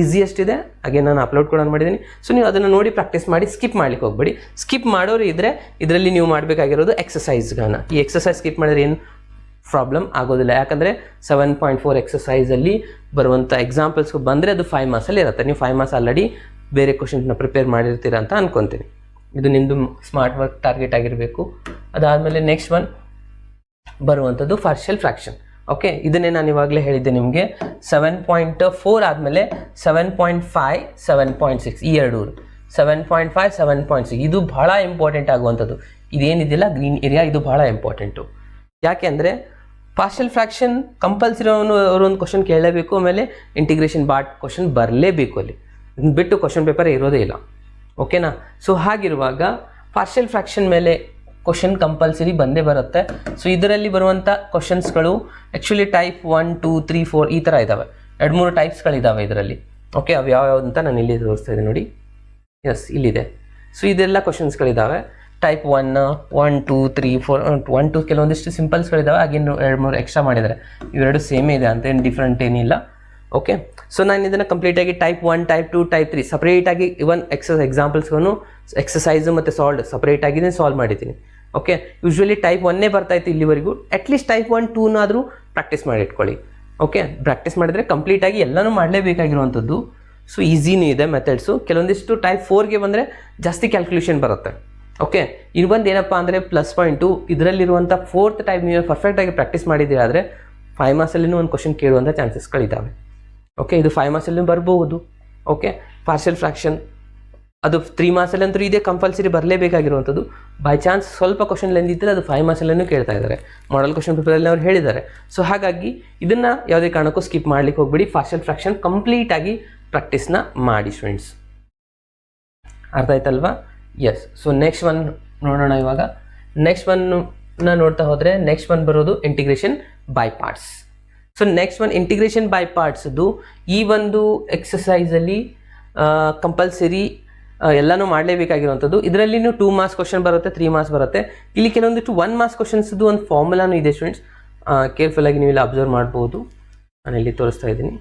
ಈಸಿಯೆಸ್ಟ್ ಇದೆ, ಹಾಗೆ ನಾನು ಅಪ್ಲೋಡ್ ಕೂಡ ಮಾಡಿದ್ದೀನಿ. ಸೊ ನೀವು ಅದನ್ನು ನೋಡಿ ಪ್ರಾಕ್ಟೀಸ್ ಮಾಡಿ, ಸ್ಕಿಪ್ ಮಾಡ್ಲಿಕ್ಕೆ ಹೋಗ್ಬೇಡಿ. ಸ್ಕಿಪ್ ಮಾಡೋರು ಇದ್ದರೆ ಇದರಲ್ಲಿ ನೀವು ಮಾಡಬೇಕಾಗಿರೋದು ಎಕ್ಸಸೈಸ್ಗಳನ್ನ. ಈ ಎಕ್ಸಸೈಸ್ ಸ್ಕಿಪ್ ಮಾಡಿದ್ರೆ ಏನು ಪ್ರಾಬ್ಲಮ್ ಆಗೋದಿಲ್ಲ. ಯಾಕಂದರೆ 7.4 ಎಕ್ಸಸೈಸಲ್ಲಿ ಬರುವಂಥ ಎಕ್ಸಾಂಪಲ್ಸ್ಗೆ ಬಂದರೆ ಅದು 5 ಮಾರ್ಕ್ಸಲ್ಲಿ ಇರುತ್ತೆ. ನೀವು 5 ಮಾರ್ಕ್ಸ್ ಆಲ್ರೆಡಿ ಬೇರೆ ಕ್ವಶನ್ಸ್ನ ಪ್ರಿಪೇರ್ ಮಾಡಿರ್ತೀರ ಅಂತ ಅನ್ಕೊತೀನಿ. ಇದು ನಿಮ್ಮದು ಸ್ಮಾರ್ಟ್ ವರ್ಕ್ ಟಾರ್ಗೆಟ್ ಆಗಿರಬೇಕು. ಅದಾದಮೇಲೆ ನೆಕ್ಸ್ಟ್ ಬರುವಂಥದ್ದು ಪಾರ್ಷಿಯಲ್ ಫ್ರ್ಯಾಕ್ಷನ್. ಓಕೆ, ಇದನ್ನೇ ನಾನು ಇವಾಗಲೇ ಹೇಳಿದ್ದೆ ನಿಮಗೆ. 7.4 ಆದಮೇಲೆ 7.5, 7.6 ಈ 2 7.5, 7.6 ಇದು ಬಹಳ ಇಂಪಾರ್ಟೆಂಟ್ ಆಗುವಂಥದ್ದು. ಇದೇನಿದೆಯಲ್ಲ ಗ್ರೀನ್ ಏರಿಯಾ, ಇದು ಬಹಳ ಇಂಪಾರ್ಟೆಂಟು. ಯಾಕೆ ಅಂದರೆ ಪಾರ್ಷಿಯಲ್ ಫ್ರ್ಯಾಕ್ಷನ್ ಕಂಪಲ್ಸರಿ ಅವರು ಒಂದು ಕ್ವಶನ್ ಕೇಳಲೇಬೇಕು, ಆಮೇಲೆ ಇಂಟಿಗ್ರೇಷನ್ ಬಾಟ್ ಕ್ವಶನ್ ಬರಲೇಬೇಕು. ಅಲ್ಲಿ ಬಿಟ್ಟು ಕ್ವಶನ್ ಪೇಪರ್ ಇರೋದೇ ಇಲ್ಲ. ಓಕೆನಾ. ಸೊ ಹಾಗಿರುವಾಗ ಪಾರ್ಷಿಯಲ್ ಫ್ರ್ಯಾಕ್ಷನ್ ಮೇಲೆ ಕ್ವಶನ್ ಕಂಪಲ್ಸರಿ ಬಂದೇ ಬರುತ್ತೆ. ಸೊ ಇದರಲ್ಲಿ ಬರುವಂಥ ಕ್ವಶನ್ಸ್ಗಳು ಆ್ಯಕ್ಚುಲಿ ಟೈಪ್ 1, 2, 3, 4 ಈ ಥರ ಇದ್ದಾವೆ. 2-3 ಟೈಪ್ಸ್ಗಳಿದ್ದಾವೆ ಇದರಲ್ಲಿ. ಓಕೆ, ಅವು ಯಾವ್ಯಾವ್ದು ಅಂತ ನಾನು ಇಲ್ಲಿ ತೋರಿಸ್ತಾ ಇದ್ದೀನಿ ನೋಡಿ. ಎಸ್, ಇಲ್ಲಿದೆ. ಸೊ ಇದೆಲ್ಲ ಕ್ವಶನ್ಸ್ಗಳಿದ್ದಾವೆ. ಟೈಪ್ 1, 1, 2, 3, 4, 1, 2 ಕೆಲವೊಂದಿಷ್ಟು ಸಿಂಪಲ್ಸ್ಗಳಿದ್ದಾವೆ. ಹಾಗೇನು 2-3 ಎಕ್ಸ್ಟ್ರಾ ಮಾಡಿದ್ದಾರೆ. ಇವೆರಡು ಸೇಮೇ ಇದೆ ಅಂತ ಏನು ಡಿಫ್ರೆಂಟ್ ಏನಿಲ್ಲ. ಓಕೆ, ಸೊ ನಾನು ಇದನ್ನು ಕಂಪ್ಲೀಟಾಗಿ ಟೈಪ್ 1, ಟೈಪ್ 2, ಟೈಪ್ 3 ಸಪ್ರೇಟಾಗಿ ಇವನ್ ಎಕ್ಸಾಂಪಲ್ಸ್ಗಳನ್ನು ಎಕ್ಸಸೈಸು ಮತ್ತು ಸಪ್ರೇಟಾಗಿ ಸಾಲ್ವ್ ಮಾಡಿದ್ದೀನಿ. ಓಕೆ, ಯೂಶ್ವಲಿ ಟೈಪ್ 1 ಬರ್ತಾಯಿತ್ತು ಇಲ್ಲಿವರೆಗೂ. ಅಟ್ಲೀಸ್ಟ್ ಟೈಪ್ 1, 2 ಪ್ರಾಕ್ಟೀಸ್ ಮಾಡಿ ಇಟ್ಕೊಳ್ಳಿ. ಓಕೆ, ಪ್ರಾಕ್ಟೀಸ್ ಮಾಡಿದರೆ ಕಂಪ್ಲೀಟಾಗಿ ಎಲ್ಲನೂ ಮಾಡಲೇಬೇಕಾಗಿರುವಂಥದ್ದು. ಸೊ ಈಸಿನೂ ಇದೆ ಮೆಥಡ್ಸು. ಕೆಲವೊಂದಿಷ್ಟು ಟೈಪ್ 4ಗೆ ಬಂದರೆ ಜಾಸ್ತಿ ಕ್ಯಾಲ್ಕುಲೇಷನ್ ಬರುತ್ತೆ. ಓಕೆ, ಇನ್ನೊಂದು ಏನಪ್ಪ ಅಂದರೆ ಪ್ಲಸ್ ಪಾಯಿಂಟು, ಇದರಲ್ಲಿರುವಂಥ 4th ಟೈಪ್ ನೀವು ಪರ್ಫೆಕ್ಟಾಗಿ ಪ್ರಾಕ್ಟೀಸ್ ಮಾಡಿದ್ದೀರಾ ಆದರೆ 5 ಮಾರ್ಕ್ಸಲ್ಲಿನೂ ಒಂದು ಕ್ವಶನ್ ಕೇಳುವಂಥ ಚಾನ್ಸಸ್ಗಳಿದ್ದಾವೆ. ಓಕೆ, ಇದು 5 ಮಾರ್ಕ್ಸಲ್ಲೂ ಬರ್ಬೋದು. ಓಕೆ, ಪಾರ್ಷಿಯಲ್ ಫ್ರಾಕ್ಷನ್ ಅದು 3 ಮಾರ್ಕ್ಸಲ್ಲಂತೂ ಇದೇ ಕಂಪಲ್ಸರಿ ಬರಲೇಬೇಕಾಗಿರುವಂಥದ್ದು. ಬೈ ಚಾನ್ಸ್ ಸ್ವಲ್ಪ ಕ್ವಶನ್ ಲೆಂತ್ ಇದ್ದರೆ ಅದು 5 ಮಾರ್ಕ್ಸಲ್ಲೂ ಕೇಳ್ತಾ ಇದ್ದಾರೆ, ಮಾಡಲ್ ಕ್ವಶನ್ ಪೇಪರಲ್ಲಿ ಅವ್ರು ಹೇಳಿದ್ದಾರೆ. ಸೊ ಹಾಗಾಗಿ ಇದನ್ನು ಯಾವುದೇ ಕಾರಣಕ್ಕೂ ಸ್ಕಿಪ್ ಮಾಡ್ಲಿಕ್ಕೆ ಹೋಗ್ಬೇಡಿ. ಪಾರ್ಷಿಯಲ್ ಫ್ರಾಕ್ಷನ್ ಕಂಪ್ಲೀಟಾಗಿ ಪ್ರಾಕ್ಟೀಸ್ನ ಮಾಡಿ ಸ್ಟೂಡೆಂಟ್ಸ್. ಅರ್ಥ ಆಯ್ತಲ್ವಾ? ಎಸ್. ಸೊ ನೆಕ್ಸ್ಟ್ ಒನ್ ನೋಡೋಣ. ಇವಾಗ ನೆಕ್ಸ್ಟ್ ಒನ್ನ ನೋಡ್ತಾ ಹೋದರೆ ನೆಕ್ಸ್ಟ್ ಒನ್ ಬರೋದು integration by parts. So next one integration by ಪಾರ್ಟ್ಸ್ದು ಈ ಒಂದು ಎಕ್ಸಸೈಸಲ್ಲಿ ಕಂಪಲ್ಸರಿ ಎಲ್ಲನೂ ಮಾಡಲೇಬೇಕಾಗಿರುವಂಥದ್ದು. ಇದರಲ್ಲಿನೂ 2 ಮಾರ್ಕ್ಸ್ ಕ್ವಶನ್ ಬರುತ್ತೆ, 3 ಮಾರ್ಕ್ಸ್ ಬರುತ್ತೆ. ಇಲ್ಲಿ ಕೆಲವೊಂದಿಷ್ಟು 1 ಮಾರ್ಕ್ಸ್ ಕ್ವಶನ್ಸ್ದು ಒಂದು ಫಾರ್ಮುಲಾನು ಇದೆ ಸ್ಟೂಡೆಂಟ್ಸ್. ಕೇರ್ಫುಲ್ಲಾಗಿ ನೀವು ಇಲ್ಲಿ ಅಬ್ಸರ್ವ್ ಮಾಡ್ಬೋದು. ನಾನು ಇಲ್ಲಿ ತೋರಿಸ್ತಾ ಇದ್ದೀನಿ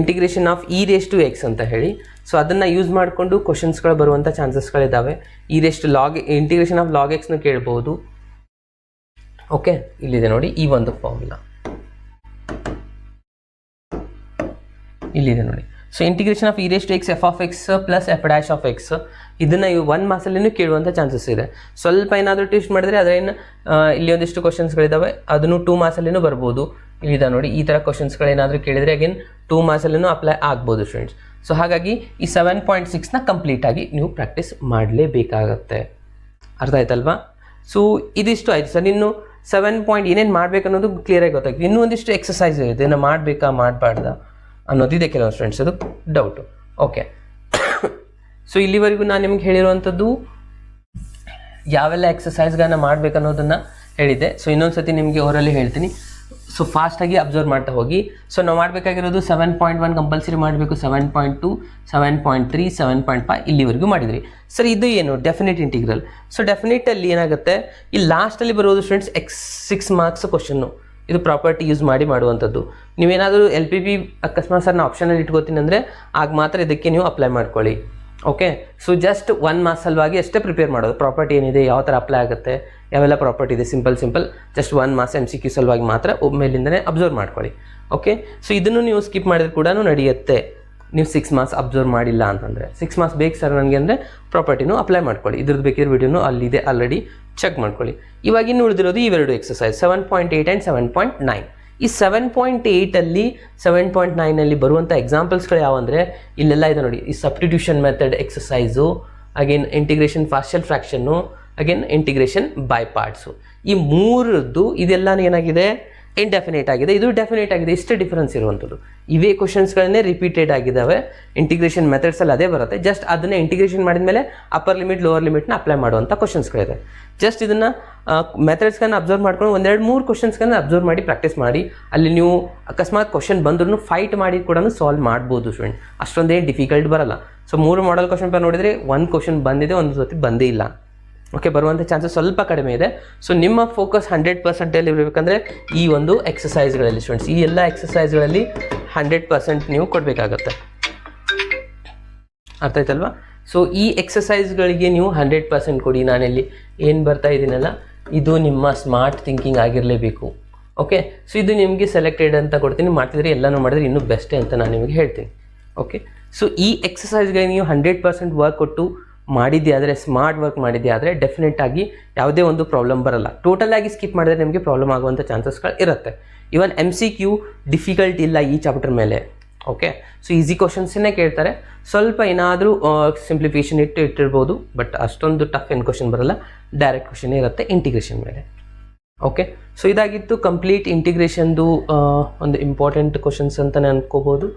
ಇಂಟಿಗ್ರೇಷನ್ ಆಫ್ e⁻x ಅಂತ ಹೇಳಿ. ಸೊ ಅದನ್ನು ಯೂಸ್ ಮಾಡಿಕೊಂಡು ಕ್ವಶನ್ಸ್ಗಳು ಬರುವಂಥ ಚಾನ್ಸಸ್ಗಳಿದ್ದಾವೆ. ಇಂಟಿಗ್ರೇಷನ್ ಆಫ್ log x ಕೇಳ್ಬೋದು. ಓಕೆ, ಇಲ್ಲಿದೆ ನೋಡಿ ಈ ಒಂದು ಫಾರ್ಮುಲಾ ಇಲ್ಲಿದೆ ನೋಡಿ. So integration of e⁻x f(x) plus f'(x) ಇದನ್ನು 1 ಮಾರ್ಕ್ಸಲ್ಲಿನೂ ಕೇಳುವಂಥ ಚಾನ್ಸಸ್ ಇದೆ. ಸ್ವಲ್ಪ ಏನಾದರೂ ಟ್ವಿಸ್ಟ್ ಮಾಡಿದ್ರೆ ಅದರೇನು ಇಲ್ಲಿ ಒಂದಿಷ್ಟು ಕ್ವಶನ್ಸ್ಗಳಿದ್ದಾವೆ, ಅದನ್ನು 2 ಮಾರ್ಕ್ಸಲ್ಲಿನೂ ಬರ್ಬೋದು. ಇಲ್ಲಿದೆ ನೋಡಿ, ಈ ಥರ ಕ್ವಶನ್ಸ್ಗಳೇನಾದರೂ ಕೇಳಿದರೆ ಅಗೇನ್ 2 ಮಾರ್ಕ್ಸಲ್ಲಿನೂ ಅಪ್ಲೈ ಆಗ್ಬೋದು ಸ್ಟೂಡೆಂಟ್ಸ್. ಸೊ ಹಾಗಾಗಿ ಈ 7.6ನ ಕಂಪ್ಲೀಟಾಗಿ ನೀವು ಪ್ರಾಕ್ಟೀಸ್ ಮಾಡಲೇಬೇಕಾಗತ್ತೆ. ಅರ್ಥ ಆಯ್ತಲ್ವಾ? ಸೊ ಇದಿಷ್ಟು ಆಯಿತು ಸರ್. ಇನ್ನು 7 ಏನೇನು ಮಾಡಬೇಕು ಅನ್ನೋದು ಕ್ಲಿಯರಾಗಿ ಗೊತ್ತಾಗ್ತದೆ. ಇನ್ನೂ ಒಂದಿಷ್ಟು ಎಕ್ಸಸೈಸ್ ಇದೆ, ಇದನ್ನು ಮಾಡಬೇಕಾ ಮಾಡಬಾರ್ದ ಅನ್ನೋದಿದೆ ಕೆಲವೊಂದು ಸ್ಟೂಡೆಂಟ್ಸ್, ಅದು ಡೌಟು. ಓಕೆ, ಸೊ ಇಲ್ಲಿವರೆಗೂ ನಾನು ನಿಮ್ಗೆ ಹೇಳಿರುವಂಥದ್ದು ಯಾವೆಲ್ಲ ಎಕ್ಸಸೈಸ್ಗಳನ್ನ ಮಾಡಬೇಕನ್ನೋದನ್ನು ಹೇಳಿದ್ದೆ. ಸೊ ಇನ್ನೊಂದು ಸತಿ ನಿಮಗೆ ಓರಲ್ಲಿ ಹೇಳ್ತೀನಿ. ಸೊ ಫಾಸ್ಟಾಗಿ ಅಬ್ಸರ್ವ್ ಮಾಡ್ತಾ ಹೋಗಿ. ಸೊ ನಾವು ಮಾಡಬೇಕಾಗಿರೋದು 7.1 ಕಂಪಲ್ಸರಿ ಮಾಡಬೇಕು, 7.2, 7.3, 7.5 ಇಲ್ಲಿವರೆಗೂ ಮಾಡಿದ್ರಿ. ಸರ್ ಇದು ಏನು ಡೆಫಿನೆಟ್ ಇಂಟಿಗ್ರಲ್. ಸೊ ಡೆಫಿನೆಟಲ್ಲಿ ಏನಾಗುತ್ತೆ, ಈ ಲಾಸ್ಟಲ್ಲಿ ಬರೋದು ಸ್ಟೂಡೆಂಟ್ಸ್ 6 ಮಾರ್ಕ್ಸ್ ಕ್ವಶನ್ನು. ಇದು ಪ್ರಾಪರ್ಟಿ ಯೂಸ್ ಮಾಡಿ ಮಾಡುವಂಥದ್ದು. ನೀವೇನಾದರೂ LPP ಅಕಸ್ಮಾತ್ ಸರ್ ನಾನು ಆಪ್ಷನಲ್ಲಿ ಇಟ್ಕೋತೀನಿ ಅಂದರೆ ಆಗ ಮಾತ್ರ ಇದಕ್ಕೆ ನೀವು ಅಪ್ಲೈ ಮಾಡ್ಕೊಳ್ಳಿ. ಓಕೆ, ಸೊ ಜಸ್ಟ್ 1 ಮಾರ್ಕ್ಸ್ ಸಲುವಾಗಿ ಅಷ್ಟೇ ಪ್ರಿಪೇರ್ ಮಾಡೋದು. ಪ್ರಾಪರ್ಟಿ ಏನಿದೆ, ಯಾವ ಥರ ಅಪ್ಲೈ ಆಗುತ್ತೆ, ಯಾವೆಲ್ಲ ಪ್ರಾಪರ್ಟಿ ಇದೆ, ಸಿಂಪಲ್ ಜಸ್ಟ್ 1 ಮಾರ್ಕ್ಸ್ MCQ ಸಲುವಾಗಿ ಮಾತ್ರ ಮೇಲಿಂದನೇ ಅಬ್ಸರ್ವ್ ಮಾಡ್ಕೊಳ್ಳಿ. ಓಕೆ, ಸೊ ಇದನ್ನು ನೀವು ಸ್ಕಿಪ್ ಮಾಡಿದ್ರೆ ಕೂಡ ನಡೆಯುತ್ತೆ. ನೀವು 6 ಮಾರ್ಕ್ಸ್ ಅಬ್ಸರ್ವ್ ಮಾಡಿಲ್ಲ ಅಂತಂದರೆ 6 ಮಾರ್ಕ್ಸ್ ಬೇಕು ಸರ್ ನನಗೆ ಅಂದರೆ ಪ್ರಾಪರ್ಟಿನೂ ಅಪ್ಲೈ ಮಾಡ್ಕೊಳ್ಳಿ. ಇದ್ರದ್ದು ಬೇಕಿರೋ ವಿಡಿಯೋನು ಅಲ್ಲಿದೆ, ಆಲ್ರೆಡಿ ಚೆಕ್ ಮಾಡ್ಕೊಳ್ಳಿ. ಇವಾಗ ಇನ್ನು ಉಳಿದಿರೋದು ಇವೆರಡು ಎಕ್ಸಸೈಸ್ 7.8 ಆ್ಯಂಡ್ 7.9. ಈ 7.8ಅಲ್ಲಿ 7.9ಅಲ್ಲಿ ಬರುವಂಥ ಎಕ್ಸಾಂಪಲ್ಸ್ಗಳು ಯಾವಂದರೆ ಇಲ್ಲೆಲ್ಲ ಇದೆ ನೋಡಿ. ಈ substitution method exercise, again integration partial fraction, again integration by parts. ಈ ಮೂರದ್ದು ಇದೆಲ್ಲ ಏನಾಗಿದೆ, ಇಂಡೆಫಿನೇಟ್ ಆಗಿದೆ, ಇದು ಡೆಫಿನೇಟ್ ಆಗಿದೆ. ಇಷ್ಟೇ ಡಿಫರೆನ್ಸ್ ಇರುವಂಥದ್ದು. ಇವೇ ಕ್ವಶನ್ಸ್ಗಳನ್ನೇ ರಿಪೀಟೆಡ್ ಆಗಿದ್ದಾವೆ. ಇಂಟಿಗ್ರೇಷನ್ ಮೆಥಡ್ಸಲ್ಲಿ ಅದೇ ಬರುತ್ತೆ. ಜಸ್ಟ್ ಅದನ್ನೇ ಇಂಟಿಗ್ರೇಷನ್ ಮಾಡಿದ್ಮೇಲೆ ಅಪ್ಪರ್ ಲಿಮಿಟ್ ಲೋವರ್ ಲಿಮಿಟ್ನ ಅಪ್ಲೈ ಮಾಡುವಂಥ ಕ್ವಶನ್ಸ್ಗಳಿದೆ. ಜಸ್ಟ್ ಇದನ್ನು ಮೆಥಡ್ಸ್ಗಳನ್ನ ಅಬ್ಸರ್ವ್ ಮಾಡ್ಕೊಂಡು 1-2-3 ಕ್ವಶನ್ಸ್ಗಳನ್ನ ಅಬ್ಸರ್ವ್ ಮಾಡಿ ಪ್ರಾಕ್ಟೀಸ್ ಮಾಡಿ. ಅಲ್ಲಿ ನೀವು ಅಕಸ್ಮಾತ್ ಕ್ವಶನ್ ಬಂದ್ರೂ ಫೈಟ್ ಮಾಡಿ ಕೂಡ ಸಾಲ್ವ್ ಮಾಡ್ಬೋದು ಸ್ಟೂಡೆಂಟ್. ಅಷ್ಟೊಂದೇನು ಡಿಫಿಕಲ್ಟ್ ಬರಲ್ಲ. ಸೊ 3 ಮಾಡಲ್ ಕ್ವಶನ್ ಪೇಪರ್ ನೋಡಿದರೆ 1 ಕ್ವಶನ್ ಬಂದಿದೆ, ಒಂದು ಸತಿ ಬಂದೇ ಇಲ್ಲ. ಓಕೆ, ಬರುವಂಥ ಚಾನ್ಸಸ್ ಸ್ವಲ್ಪ ಕಡಿಮೆ ಇದೆ. ಸೊ ನಿಮ್ಮ ಫೋಕಸ್ 100% ಇರಬೇಕಂದ್ರೆ ಈ ಒಂದು ಎಕ್ಸಸೈಸ್ಗಳಲ್ಲಿ ಸ್ಟೂಡೆಂಟ್ಸ್, ಈ ಎಲ್ಲ ಎಕ್ಸಸೈಸ್ಗಳಲ್ಲಿ 100% ನೀವು ಕೊಡಬೇಕಾಗತ್ತೆ. ಅರ್ಥ ಆಯ್ತಲ್ವಾ? ಸೊ ಈ ಎಕ್ಸಸೈಸ್ಗಳಿಗೆ ನೀವು 100% ಕೊಡಿ. ನಾನಿಲ್ಲಿ ಏನು ಬರ್ತಾ ಇದ್ದೀನಲ್ಲ, ಇದು ನಿಮ್ಮ ಸ್ಮಾರ್ಟ್ ಥಿಂಕಿಂಗ್ ಆಗಿರಲೇಬೇಕು. ಓಕೆ, ಸೊ ಇದು ನಿಮಗೆ ಸೆಲೆಕ್ಟೆಡ್ ಅಂತ ಕೊಡ್ತೀನಿ. ಮಾಡ್ತಿದ್ರೆ ಎಲ್ಲನೂ ಮಾಡಿದ್ರೆ ಇನ್ನೂ ಬೆಸ್ಟೇ ಅಂತ ನಾನು ನಿಮಗೆ ಹೇಳ್ತೀನಿ. ಓಕೆ, ಸೊ ಈ ಎಕ್ಸಸೈಸ್ಗಳಿಗೆ ನೀವು 100% ವರ್ಕ್ ಕೊಟ್ಟು ಮಾಡಿದ್ದೆ ಆದರೆ, ಸ್ಮಾರ್ಟ್ ವರ್ಕ್ ಮಾಡಿದ್ದೆ ಆದರೆ ಡೆಫಿನೆಟ್ ಆಗಿ ಯಾವುದೇ ಒಂದು ಪ್ರಾಬ್ಲಮ್ ಬರಲ್ಲ. ಟೋಟಲ್ ಆಗಿ ಸ್ಕಿಪ್ ಮಾಡಿದ್ರೆ ನಿಮಗೆ ಪ್ರಾಬ್ಲಮ್ ಆಗುವಂಥ ಚಾನ್ಸಸ್ಗಳು ಇರುತ್ತೆ. ಇವನ್ MCQ ಡಿಫಿಕಲ್ಟ್ ಇಲ್ಲ ಈ ಚಾಪ್ಟರ್ ಮೇಲೆ. ಓಕೆ, ಸೊ ಈಸಿ ಕ್ವಶನ್ಸನ್ನೇ ಕೇಳ್ತಾರೆ. ಸ್ವಲ್ಪ ಏನಾದರೂ ಸಿಂಪ್ಲಿಫಿಕೇಷನ್ ಇಟ್ಟಿರ್ಬೋದು, ಬಟ್ ಅಷ್ಟೊಂದು ಟಫ್ ಏನು ಕ್ವಶನ್ ಬರಲ್ಲ. ಡೈರೆಕ್ಟ್ ಕ್ವಶನ್ ಇರುತ್ತೆ ಇಂಟಿಗ್ರೇಷನ್ ಮೇಲೆ. ಓಕೆ, ಸೊ ಇದಾಗಿತ್ತು ಕಂಪ್ಲೀಟ್ ಇಂಟಿಗ್ರೇಷನ್ದು ಒಂದು ಇಂಪಾರ್ಟೆಂಟ್ ಕ್ವಶನ್ಸ್ ಅಂತಲೇ ಅನ್ಕೋಬೋದು.